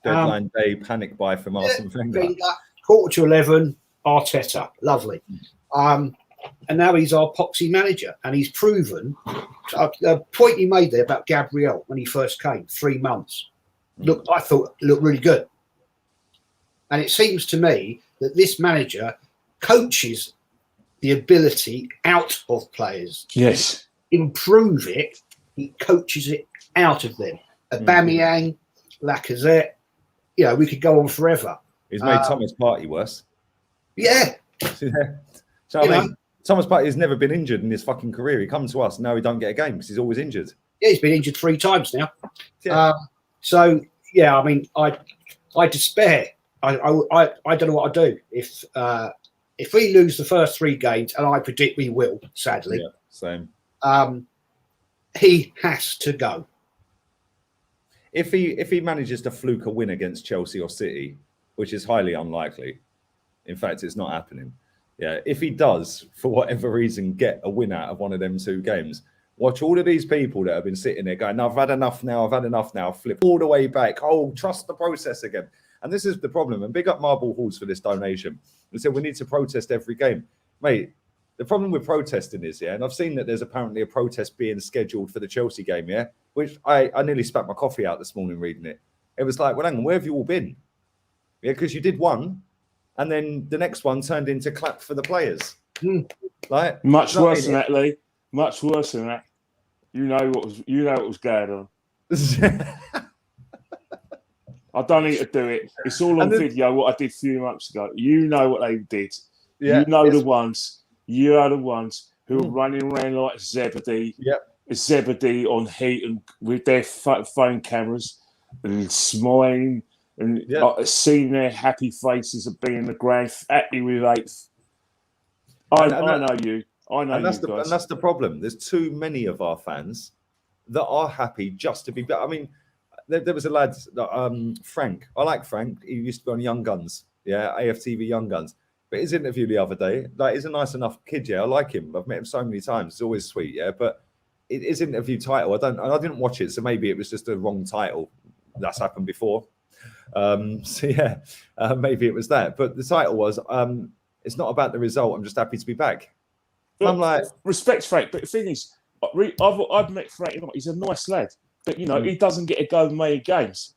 Deadline day panic buy from Arsene Wenger. 11:15, Arteta. Lovely. and now he's our poxy manager, and he's proven. The point you made there about Gabriel when he first came, 3 months. Look, I thought it looked really good, and it seems to me that this manager coaches the ability out of players. Yes. Improve it. He coaches it out of them. Aubameyang, Lacazette. You know, we could go on forever. He's made Thomas Partey worse. Yeah. So I mean, Thomas Partey has never been injured in his fucking career. He comes to us and now he don't get a game because he's always injured. Yeah, he's been injured 3 times now. Yeah. So yeah, I mean, I despair. I don't know what I'd do if we lose the first 3 games, and I predict we will. Sadly, Yeah, same. He has to go. If he manages to fluke a win against Chelsea or City, which is highly unlikely, in fact, it's not happening. Yeah, if he does, for whatever reason, get a win out of one of them 2 games, watch all of these people that have been sitting there going, I've had enough now, flip all the way back. Oh, trust the process again. And this is the problem. And big up Marble Halls for this donation. They said we need to protest every game. Mate, the problem with protesting is, and I've seen that there's apparently a protest being scheduled for the Chelsea game, which I nearly spat my coffee out this morning reading it. It was like, well, hang on, where have you all been? Yeah, because you did one, and then the next one turned into clap for the players. Like much worse than that, Lee. Much worse than that. You know what was going on. I don't need to do it. It's all on video. What I did a few months ago. You know what they did. Yeah, you know the ones. You are the ones who are running around like Zebedee. Yep. Zebedee on heat and with their phone cameras and smiling and seeing their happy faces of being the ground happy with 8th. I know you. I know and that's you guys. And that's the problem. There's too many of our fans that are happy just to be better. I mean, there was a lad, Frank. I like Frank. He used to be on Young Guns. Yeah, AFTV Young Guns. But his interview the other day, like, he's a nice enough kid. Yeah, I like him. I've met him so many times. It's always sweet. Yeah, but his interview title, I didn't watch it, so maybe it was just a wrong title. That's happened before. Maybe it was that. But the title was, "It's not about the result. I'm just happy to be back." Look, I'm like, respect Frank, but the thing is, I've met Frank. He's a nice lad, but he doesn't get to go in many games.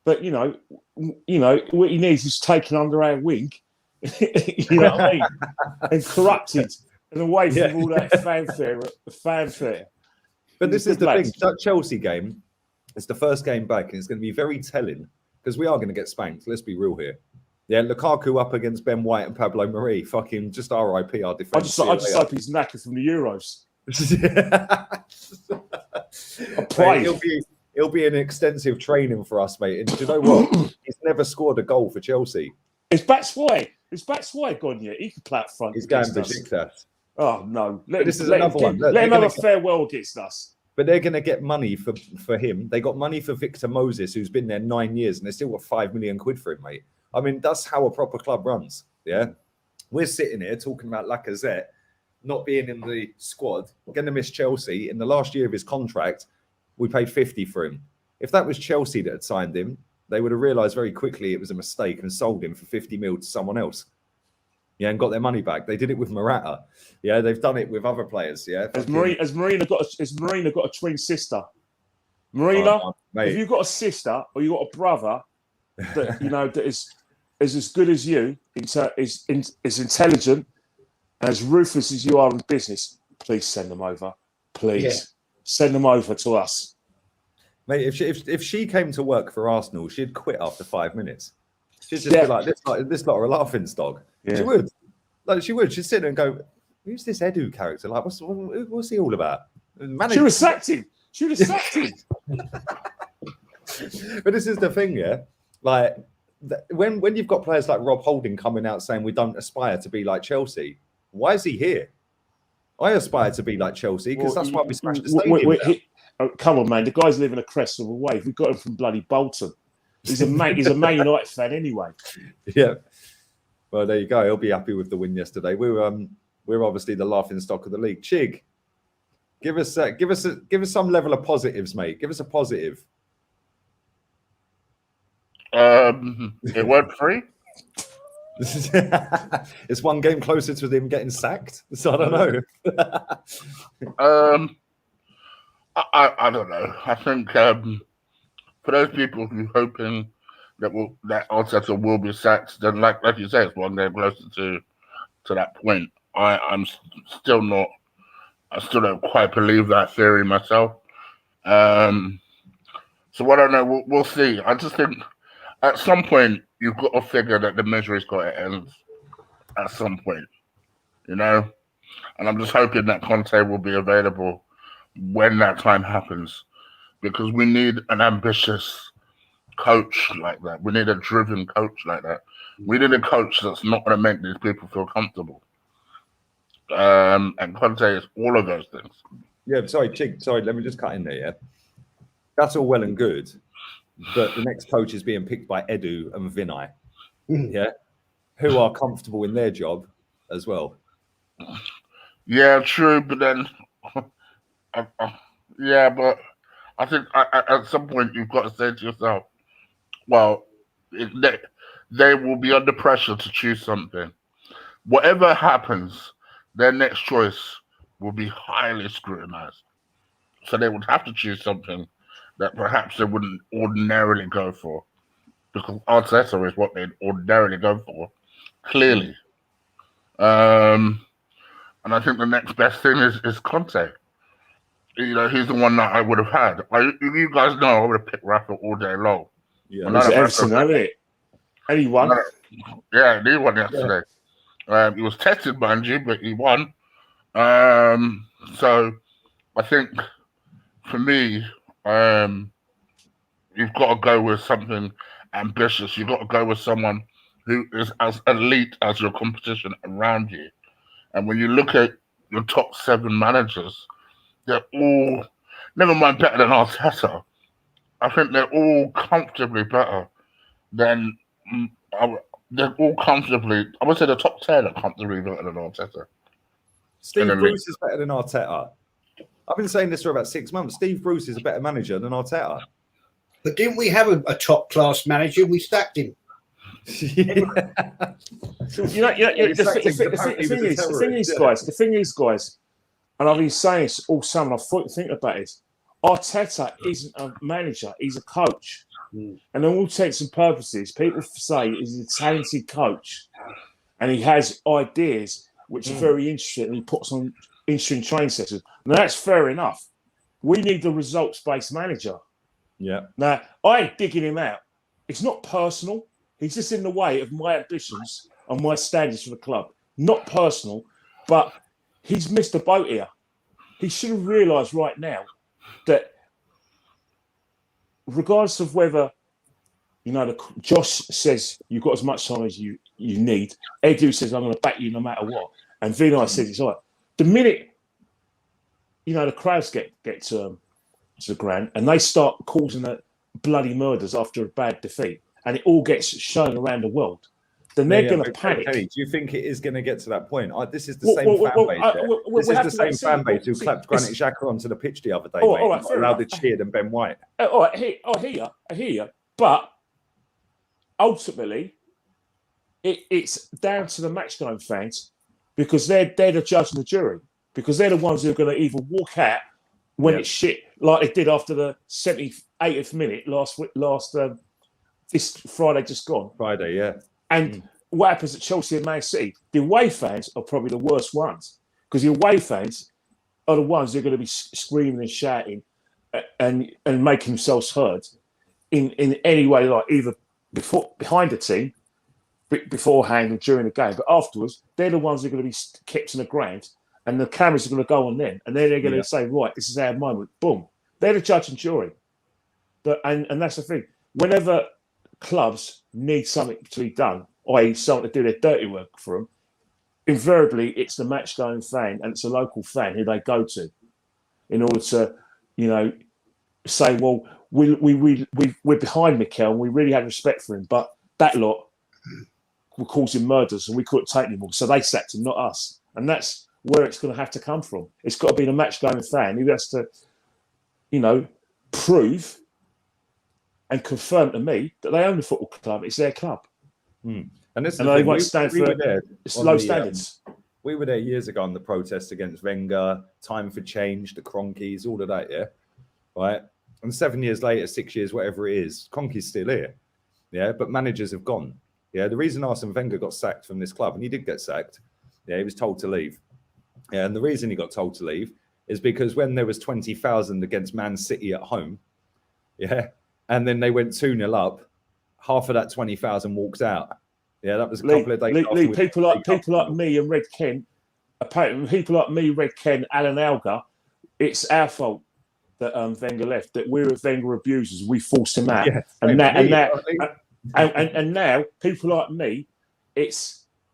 But you know what he needs is taken under our wing. You know what I mean? And corrupted and away from all that fanfare. But this is the thing. That Chelsea game, it's the first game back, and it's going to be very telling because we are going to get spanked. Let's be real here. Yeah, Lukaku up against Ben White and Pablo Mari. Fucking just RIP our defence. I just hope he's knackered from the Euros. Mate, it'll be an extensive training for us, mate. And do you know what? He's never scored a goal for Chelsea. Is Batshuayi gone yet? He can play up front. He's going to Besiktas. Oh no! Let him have a farewell against us. But they're going to get money for him. They got money for Victor Moses, who's been there 9 years, and they still got £5 million for him, mate. I mean, that's how a proper club runs. Yeah, we're sitting here talking about Lacazette not being in the squad, going to miss Chelsea. In the last year of his contract, we paid 50 for him. If that was Chelsea that had signed him, they would have realised very quickly it was a mistake and sold him for 50 mil to someone else. Yeah, and got their money back. They did it with Morata. Yeah, they've done it with other players. Yeah, has Marina got a twin sister? Marina, if you've got a sister or you've got a brother that that is as good as you, is intelligent, and as ruthless as you are in business, please send them over. Please send them over to us. Mate, if she came to work for Arsenal, she'd quit after 5 minutes. She'd just be like, this lot are a laughing stock. Yeah. She would. She would. She'd sit there and go, who's this Edu character? Like, what's he all about? She would have sacked him. But this is the thing, yeah? Like, when you've got players like Rob Holding coming out saying we don't aspire to be like Chelsea, why is he here? I aspire to be like Chelsea because that's why we smashed the stadium. Come on, man. The guy's living a crest of a wave. We got him from bloody Bolton. He's a Man United fan anyway. Yeah. Well, there you go. He'll be happy with the win yesterday. We're obviously the laughing stock of the league. Chig, give us some level of positives, mate. Give us a positive. It went free. It's one game closer to him getting sacked. So I don't know. I don't know. I think for those people who hoping that Arteta will be sacked, then like you say, it's one game closer to that point. I'm still not. I still don't quite believe that theory myself. So I don't know. We'll see. I just think at some point you've got to figure that the misery's got to end. At some point, and I'm just hoping that Conte will be available when that time happens, because we need an ambitious coach like that. We need a driven coach like that. We need a coach that's not going to make these people feel comfortable. And Conte is all of those things. Yeah, sorry, Chig. Sorry, let me just cut in there. Yeah, that's all well and good, but the next coach is being picked by Edu and Vinay. Yeah, who are comfortable in their job as well. Yeah, true, but then, yeah, but I think at some point you've got to say to yourself, well, they will be under pressure to choose something. Whatever happens, their next choice will be highly scrutinized. So they would have to choose something that perhaps they wouldn't ordinarily go for, because Arteta is what they'd ordinarily go for, clearly. And I think the next best thing is Conte. He's the one that I would have had. You guys know I would have picked Rafa all day long. Yeah, it was Everton, hasn't it? And he won. Yeah, he won yesterday. Yeah. He was tested, mind you, but he won. So I think for me, you've got to go with something ambitious. You've got to go with someone who is as elite as your competition around you. And when you look at your top 7 managers, they're all, never mind better than Arteta, I think they're all comfortably better than, they're all comfortably, I would say the top 10 are comfortably better than Arteta. Steve Bruce is better than Arteta. I've been saying this for about 6 months. Steve Bruce is a better manager than Arteta. But didn't we have a top-class manager? We sacked him. The thing is, guys, and I've been saying this all summer, I've thought about it. Arteta isn't a manager, he's a coach. And in all intents and purposes, people say he's a talented coach and he has ideas which are very interesting, and he puts on interesting training sessions. Now, that's fair enough. We need the results-based manager. Yeah. Now, I ain't digging him out. It's not personal. He's just in the way of my ambitions and my standards for the club. Not personal, but he's missed the boat here. He should have realised right now that regardless of whether, Josh says you've got as much time as you need, Edu says I'm going to back you no matter what, and Vinay says it's all right. The minute, the crowds get to the ground and they start causing bloody murders after a bad defeat, and it all gets shown around the world, then they're going to panic. Kelly, do you think it is going to get to that point? This is the same fan base. This is the same fan base who clapped Granit Xhaka onto the pitch the other day, mate. Right, allowed to cheer than Ben White. All right, I hear you. But ultimately, it's down to the match-going fans, because they're the judge and the jury, because they're the ones who are going to either walk out when it's shit, like they did after the 78th minute last this Friday just gone. Friday, yeah. And what happens at Chelsea and Man City? The away fans are probably the worst ones, because the away fans are the ones who are going to be screaming and shouting and making themselves heard in any way, like either behind the team, beforehand and during the game, but afterwards, they're the ones who are going to be kept in the ground, and the cameras are going to go on them, and then they're going to say, right, this is our moment. Boom. They're the judge and jury. And that's the thing. Whenever clubs need something to be done, i.e. someone to do their dirty work for them, invariably it's the match-going fan and it's a local fan who they go to in order to, say, well, we're behind Mikel and we really have respect for him, but that lot were causing murders and we couldn't take anymore. So they sacked him, not us. And that's where it's going to have to come from. It's got to be the match-going fan who has to, prove and confirm to me that they own the football club. It's their club. And this is And the they thing, won't stand we for were there it's on low the, standards. we were there years ago on the protest against Wenger, time for change, the Cronkies, all of that, yeah, right? And 7 years later, 6 years, whatever it is, Cronky's still here, yeah, but managers have gone. Yeah, the reason Arsene Wenger got sacked from this club, and he did get sacked, yeah, he was told to leave. Yeah, and the reason he got told to leave is because when there was 20,000 against Man City at home, yeah, and then they went 2-0 up, half of that 20,000 walks out. Yeah, that was a couple of days after. Lee, people like me and Red Ken, apparently people like me, Red Ken, Alan Alga, it's our fault that Wenger left. That we're Wenger abusers. We forced him out, Yeah, and now people like me,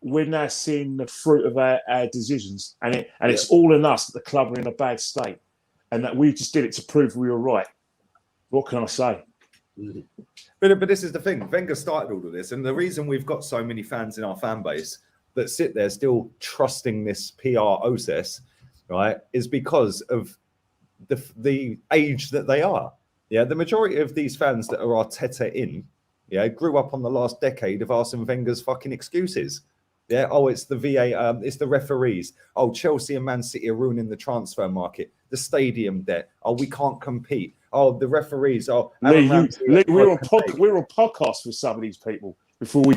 we're now seeing the fruit of our decisions, and it's all in us that the club are in a bad state, and that we just did it to prove we were right. What can I say? But this is the thing. Wenger started all of this, and the reason we've got so many fans in our fan base that sit there still trusting this PR process, right, is because of the age that they are. Yeah, the majority of these fans that are Arteta in, yeah, grew up on the last decade of Arsene Wenger's fucking excuses. Yeah, oh, it's the VA, it's the referees. Oh, Chelsea and Man City are ruining the transfer market. The stadium debt. Oh, we can't compete. Oh, the referees. Oh, Lee, we were on podcast with some of these people before we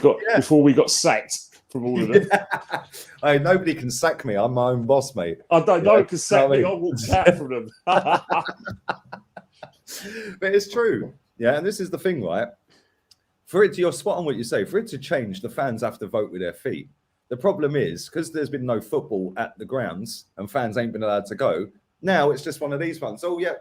got sacked from all of them. Hey, nobody can sack me. I'm my own boss, mate. I don't know who can sack me. I walked out from them. But it's true. Yeah, and this is the thing, right? For it to, you're spot on what you say, for it to change, the fans have to vote with their feet. The problem is, because there's been no football at the grounds and fans ain't been allowed to go, now it's just one of these ones. Oh, yeah.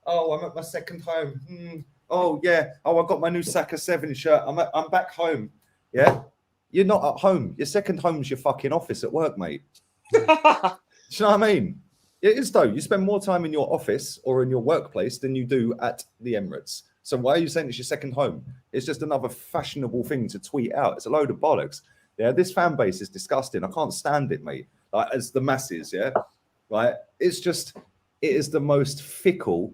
Oh, I'm at my second home. Oh, yeah. Oh, I got my new Saka 7 shirt. I'm back home. Yeah? You're not at home. Your second home's your fucking office at work, mate. Do you know what I mean? It is, though. You spend more time in your office or in your workplace than you do at the Emirates. So why are you saying it's your second home? It's just another fashionable thing to tweet out. It's a load of bollocks. Yeah, this fan base is disgusting. I can't stand it, mate. Like, as the masses, yeah, right? It's just, it is the most fickle,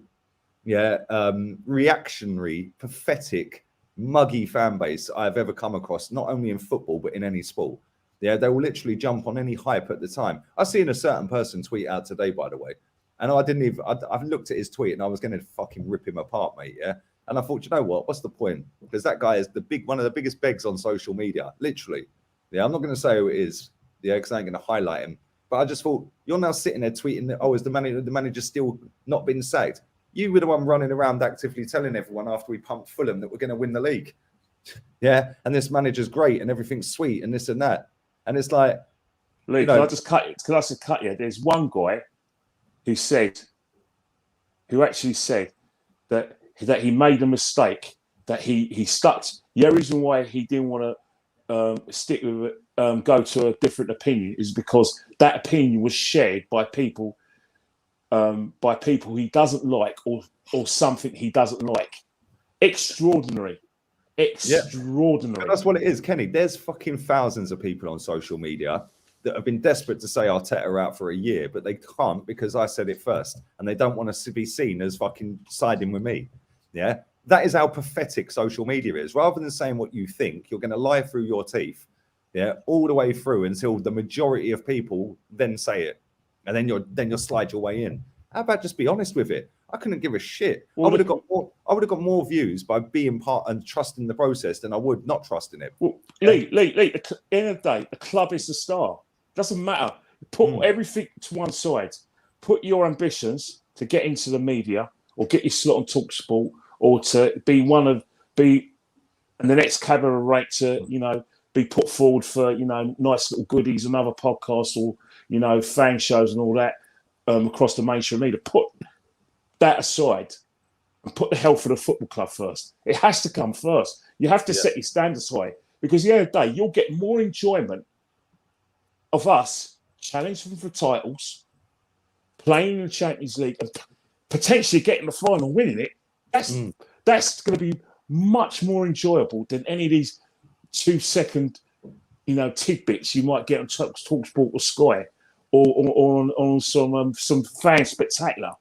reactionary, pathetic, muggy fan base I've ever come across. Not only in football, but in any sport. Yeah, they will literally jump on any hype at the time. I've seen a certain person tweet out today, by the way, and I've looked at his tweet and I was going to fucking rip him apart, mate. Yeah. And I thought, you know what? What's the point? Because that guy is one of the biggest begs on social media, literally. Yeah, I'm not going to say who it is, yeah, because I ain't going to highlight him. But I just thought, you're now sitting there tweeting that, oh, is the manager still not been sacked? You were the one running around actively telling everyone after we pumped Fulham that we're going to win the league. Yeah, and this manager's great and everything's sweet and this and that. And it's like, Lee, can I just cut you? There's one guy who actually said that he made a mistake, that he stuck. The reason why he didn't want to stick with it, go to a different opinion, is because that opinion was shared by people he doesn't like or something he doesn't like. Extraordinary. Yeah. That's what it is, Kenny. There's fucking thousands of people on social media that have been desperate to say Arteta out for a year, but they can't because I said it first, and they don't want to be seen as fucking siding with me. Yeah, that is how pathetic social media is. Rather than saying what you think, you're going to lie through your teeth, yeah, all the way through until the majority of people then say it, and then you'll slide your way in. How about just be honest with it? I couldn't give a shit. I would have got more views by being part and trusting the process than I would not trusting it. Well, yeah. Lee, at the end of the day, the club is the star. Doesn't matter. Put everything to one side. Put your ambitions to get into the media or get your slot on TalkSport or to be and the next cabaret rate to, be put forward for, nice little goodies and other podcasts or, fan shows and all that across the mainstream media. Put that aside and put the health of the football club first. It has to come first. You have to set your standards high, because at the end of the day, you'll get more enjoyment of us challenging for titles, playing in the Champions League, and potentially getting the final, winning it. That's going to be much more enjoyable than any of these 2-second, tidbits you might get on TalkSport or Sky or on some fan spectacular.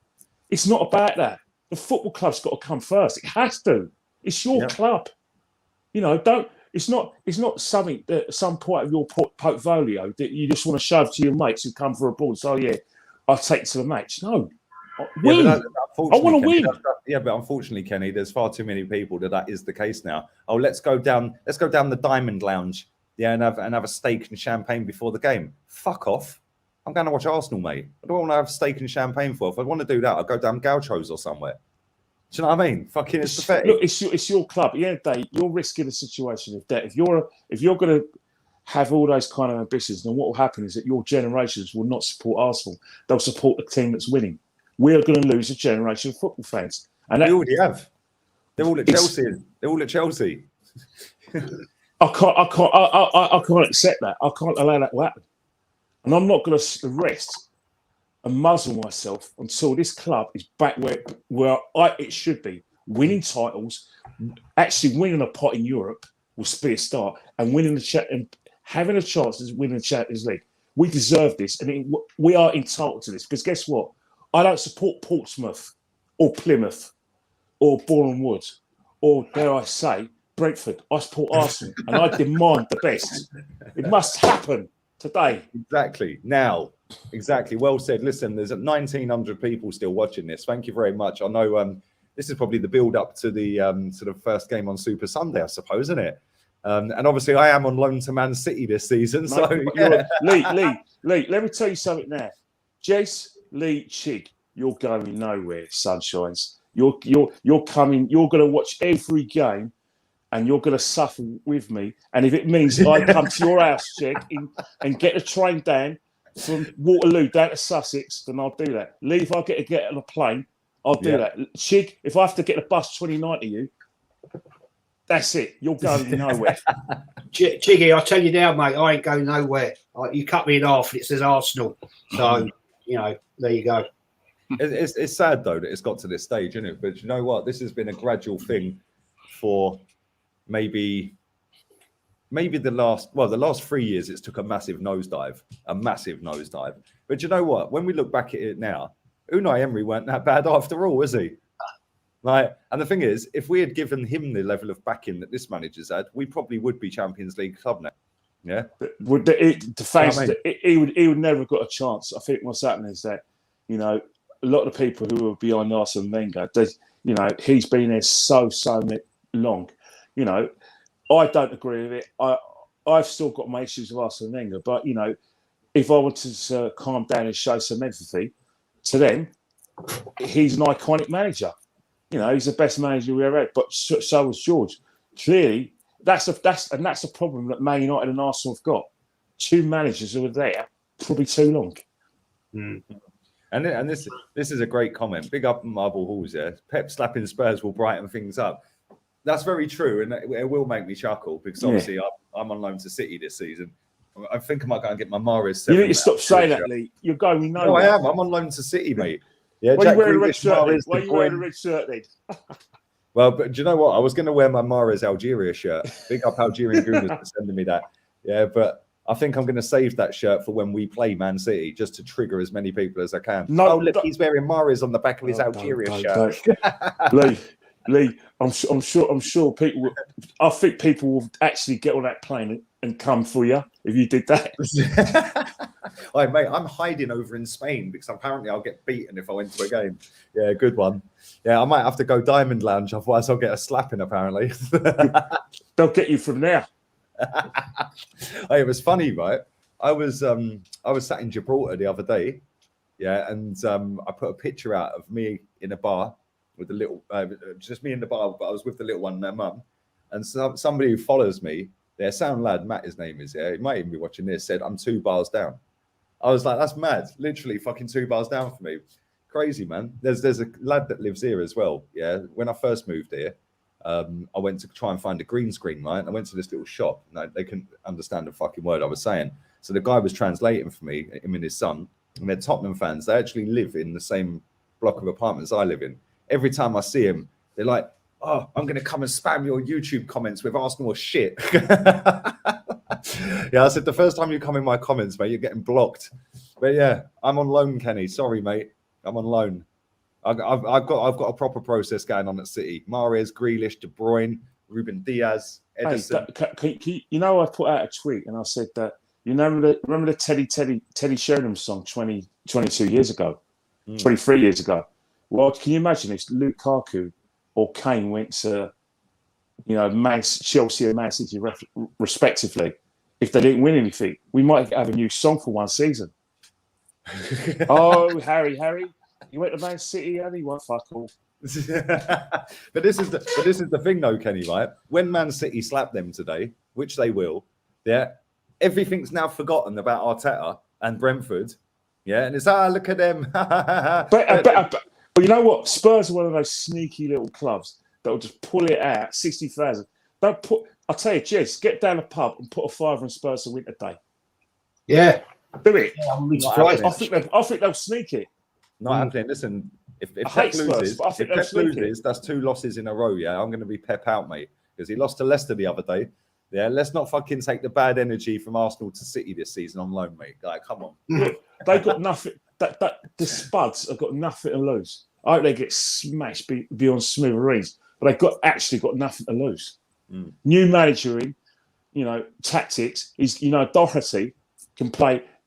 It's not about that. The football club's got to come first. It has to. It's your club. It's It's not something that at some point of your portfolio that you just want to shove to your mates who come for a ball. So yeah, I'll take to the match. No, win. I want to win. But unfortunately, Kenny, there's far too many people that is the case now. Oh, let's go down the Diamond Lounge, and have a steak and champagne before the game. Fuck off. I'm going to watch Arsenal, mate. I don't want to have steak and champagne for. If I want to do that, I'll go down Gauchos or somewhere. Do you know what I mean? Fucking, it's pathetic. Look, it's your club. At the end of the day, you're risking the situation of debt. If you're going to have all those kind of ambitions, then what will happen is that your generations will not support Arsenal. They'll support the team that's winning. We're going to lose a generation of football fans. And they already have. They're all at Chelsea. They're all at Chelsea. I can't accept that. I can't allow that to happen. And I'm not going to rest and muzzle myself until this club is back where it should be. Winning titles, actually winning a pot in Europe will be a start, and winning and having a chance to win the Champions League. We deserve this, and we are entitled to this. Because guess what? I don't support Portsmouth or Plymouth or Boreham Wood or, dare I say, Brentford. I support Arsenal, and I demand the best. It must happen today. Exactly. Now. Exactly. Well said. Listen, there's 1,900 people still watching this. Thank you very much. I know this is probably the build up to the sort of first game on Super Sunday, I suppose, isn't it? And obviously, I am on loan to Man City this season. Mate, so, yeah. Lee, let me tell you something now. Jace, Lee, Chig, you're going nowhere, sunshines. You're coming. You're going to watch every game, and you're going to suffer with me. And if it means I come to your house, Chig, and get a train down from Waterloo down to Sussex, then I'll do that. Lee, if I get on a plane, I'll do that. Chig, if I have to get the bus 29 to you, that's it. You're going nowhere. Chiggy, I tell you now, mate, I ain't going nowhere. You cut me in half and it says Arsenal. So, there you go. It's sad, though, that it's got to this stage, isn't it? But you know what? This has been a gradual thing for maybe the last 3 years. It's took a massive nosedive. But you know what? When we look back at it now, Unai Emery weren't that bad after all, is he? Like, and the thing is, if we had given him the level of backing that this manager's had, we probably would be Champions League club now. Yeah, he would never have got a chance. I think what's happening is that a lot of the people who are behind Arsene Wenger, he's been there so long. I don't agree with it. I've still got my issues with Arsene Wenger, but if I wanted to calm down and show some empathy to them, he's an iconic manager. He's the best manager we ever had. But so was George. Clearly, that's a problem that Man United and Arsenal have got. Two managers who were there probably too long. Mm. And this is a great comment. Big up Marble Halls. Yeah, Pep slapping Spurs will brighten things up. That's very true, and it will make me chuckle because obviously I'm on loan to City this season. I think I might go and get my Mahrez. You need to stop saying that, Lee. You're going nowhere. No, I am. I'm on loan to City, mate. Yeah, why are you wearing a red shirt? Why are you wearing a red shirt then? Well, but do you know what? I was going to wear my Mahrez Algeria shirt. Big up Algerian Gooners for sending me that. Yeah, but I think I'm going to save that shirt for when we play Man City, just to trigger as many people as I can. No, look, he's wearing Mahrez on the back of his Algeria shirt. Lee, I'm sure people. I think people will actually get on that plane and come for you if you did that. Hey, mate, I'm hiding over in Spain because apparently I'll get beaten if I went to a game. Yeah, good one. Yeah, I might have to go Diamond Lounge, otherwise I'll get a slapping. Apparently, they'll get you from there. Hey, it was funny, right? I was sat in Gibraltar the other day, yeah, and I put a picture out of me in a bar with the little, just me in the bar, but I was with the little one and their mum, and somebody who follows me, their sound lad, Matt, his name is, yeah, he might even be watching this, said, I'm 2 bars down. I was like, that's mad, literally fucking 2 bars down for me. Crazy, man. There's a lad that lives here as well, yeah. When I first moved here, I went to try and find a green screen, right? I went to this little shop, and they couldn't understand a fucking word I was saying. So the guy was translating for me, him and his son, and they're Tottenham fans. They actually live in the same block of apartments I live in. Every time I see him, they're like, oh, I'm going to come and spam your YouTube comments with Arsenal shit. Yeah, I said, the first time you come in my comments, mate, you're getting blocked. But yeah, I'm on loan, Kenny. Sorry, mate. I'm on loan. I've got a proper process going on at City. Mahrez, Grealish, De Bruyne, Ruben Diaz, Hey, Edison. you know, I put out a tweet and I said that, you know, remember the Teddy Sheringham song 22 years ago, 23 years ago? Well, can you imagine if Lukaku or Kane went to, you know, Chelsea and Man City respectively, if they didn't win anything? We might have a new song for one season. Oh, Harry, you went to Man City and he won fuck all. but this is the thing though, Kenny, right? When Man City slap them today, which they will, yeah, everything's now forgotten about Arteta and Brentford. Yeah, and it's look at them. but you know what? Spurs are one of those sneaky little clubs that will just pull it out, 60,000. Don't put, I'll tell you, Jez, get down the pub and put a fiver on Spurs a winter day. Yeah. Do it. Yeah, I'm surprised. I think they'll sneak it. Not happening. Listen, if Pep Spurs, loses, that's 2 losses in a row. Yeah, I'm going to be Pep out, mate, because he lost to Leicester the other day. Yeah, let's not fucking take the bad energy from Arsenal to City this season on loan, mate. Like, come on. Look, they got nothing. The Spuds have got nothing to lose. I hope they get smashed beyond smithereens, but they've actually got nothing to lose. New manager in, you know, tactics. He's, you know, Doherty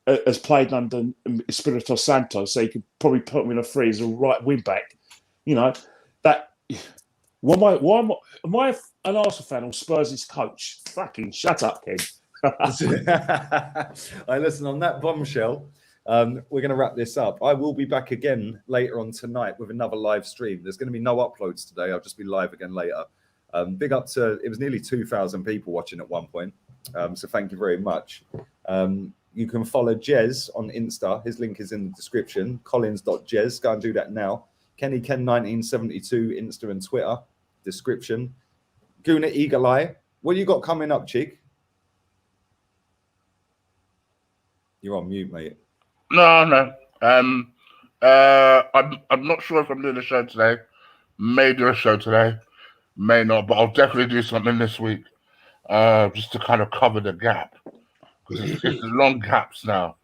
has played under Espirito Santo, so you could probably put him in a free as a right wing back. You know, that. Why am I an Arsenal fan or Spurs' coach? Fucking shut up, Ken. I listen, on that bombshell, we're going to wrap this up. I will be back again later on tonight with another live stream. There's going to be no uploads today. I'll just be live again later. Big up to, it was nearly 2,000 people watching at one point. So thank you very much. You can follow Jez on Insta. His link is in the description. Collins.jez. Go and do that now. KennyKen1972, Insta and Twitter. Description. Guna Eagle Eye. What you got coming up, Cheek? You're on mute, mate. No. I'm not sure if I'm doing a show today. May do a show today. May not, but I'll definitely do something this week. Just to kind of cover the gap. Because it's long gaps now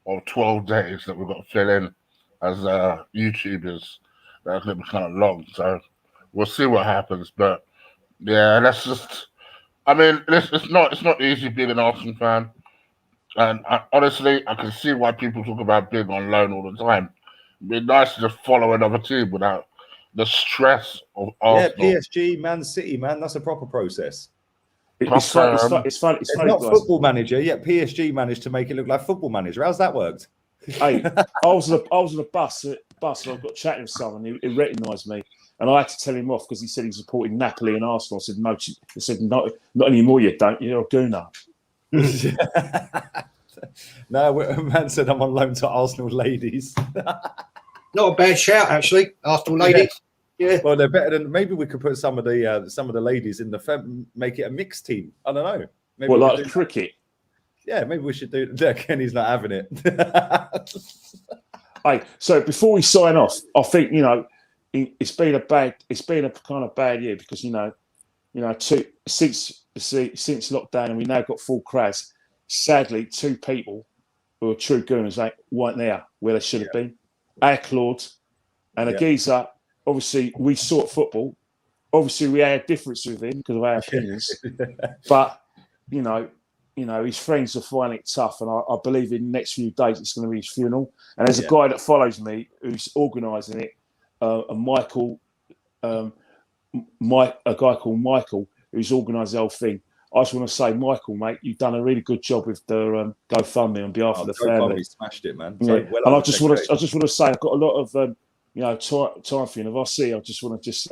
of 12 days that we've got to fill in as YouTubers. That's going to be kind of long. So we'll see what happens. But yeah, let's just. I mean, it's not easy being an Arsenal fan, and honestly, I can see why people talk about being on loan all the time. It'd be nice to just follow another team without the stress of Arsenal. Yeah, PSG, Man City, man, that's a proper process. It's fun. It's not guys. Football Manager, yet PSG managed to make it look like Football Manager. How's that worked? Hey, I was on a bus, and I got chatting with someone. He recognised me, and I had to tell him off because he said he supported Napoli and Arsenal. I said no. He said not anymore. You don't. You're a gooner. No, man said I'm on loan to Arsenal ladies. Not a bad shout, actually. Arsenal ladies. Yeah. Well, they're better than. Maybe we could put some of the ladies in the make it a mixed team. I don't know. Maybe what, like cricket? Yeah, maybe we should do. Kenny's not having it. Hey, so before we sign off, I think, you know, it's been a kind of bad year because you know, since lockdown, and we now got full crowds. Sadly, 2 people who are true gooners weren't there where they should have been. Our Claude and a geezer. Obviously, we sort football. Obviously, we had a difference with him because of our opinions. But you know, his friends are finding it tough, and I believe in the next few days it's going to be his funeral. And there's a guy that follows me who's organising it, a guy called Michael, who's organised the whole thing. I just want to say, Michael, mate, you've done a really good job with the GoFundMe on behalf of the family. Smashed it, man. Yeah. Well, and I just want to say, I've got a lot of time for you. And if I see, I just want to just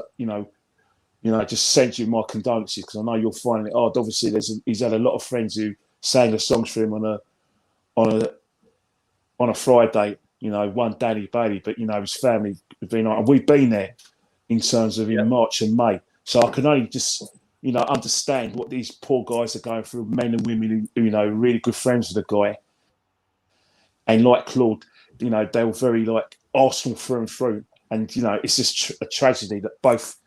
just send you my condolences because I know you're finding it hard. Obviously, he's had a lot of friends who sang the songs for him on a Friday. You know, one Danny Bailey, but you know his family have been on, and we've been there in terms of in March and May. So I can only just understand what these poor guys are going through, men and women who really good friends with the guy, and like Claude, they were very like Arsenal through and through, and it's just a tragedy that both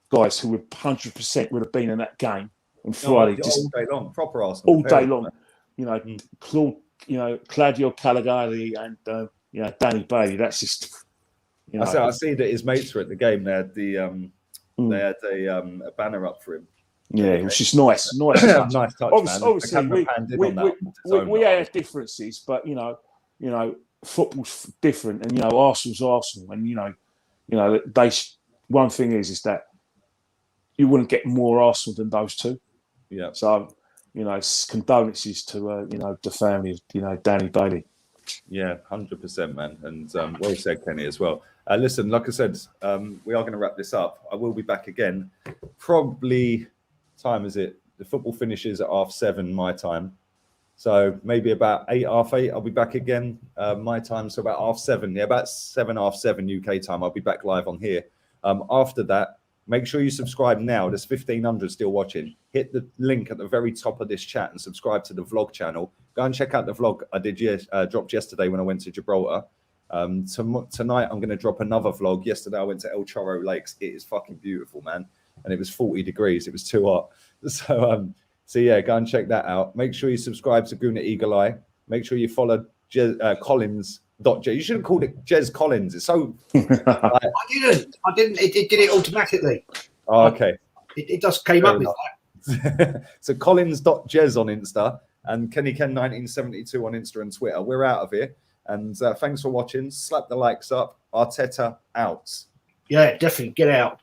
guys who were 100% would have been in that game on Friday, just all day long, proper Arsenal, all day long. Claude, Claudio Caligari and Danny Bailey. That's just. I see that his mates were at the game. They had a banner up for him, Yeah, it was just nice. Nice touch. Nice touch, Obviously, man. obviously we had differences, but you know, football's different, and you know, Arsenal's Arsenal, and you know, one thing is that you wouldn't get more Arsenal than those two. Yeah. So, you know, condolences to you know, the family of, you know, Danny Bailey. Yeah, 100%, man. And well said, Kenny, as well. Listen, like I said, we are going to wrap this up. I will be back again. Probably, time is it? The football finishes at 7:30 my time. So maybe about 8:30, I'll be back again. My time, so about 7:30. Yeah, about 7:30 UK time. I'll be back live on here. After that, make sure you subscribe now. There's 1,500 still watching. Hit the link at the very top of this chat and subscribe to the vlog channel. Go and check out the vlog I did dropped yesterday when I went to Gibraltar. Tonight, I'm going to drop another vlog. Yesterday, I went to El Chorro Lakes. It is fucking beautiful, man. And it was 40 degrees. It was too hot. So yeah, go and check that out. Make sure you subscribe to Guna Eagle Eye. Make sure you follow Collins.Jez. You should have called it Jez Collins. It's so... I didn't. It did it automatically. Oh, okay. It just came Fair up enough. with that. So Collins.Jez on Insta and Kenny Ken 1972 on Insta and Twitter. We're out of here. And thanks for watching. Slap the likes up. Arteta out. Yeah, definitely. Get out.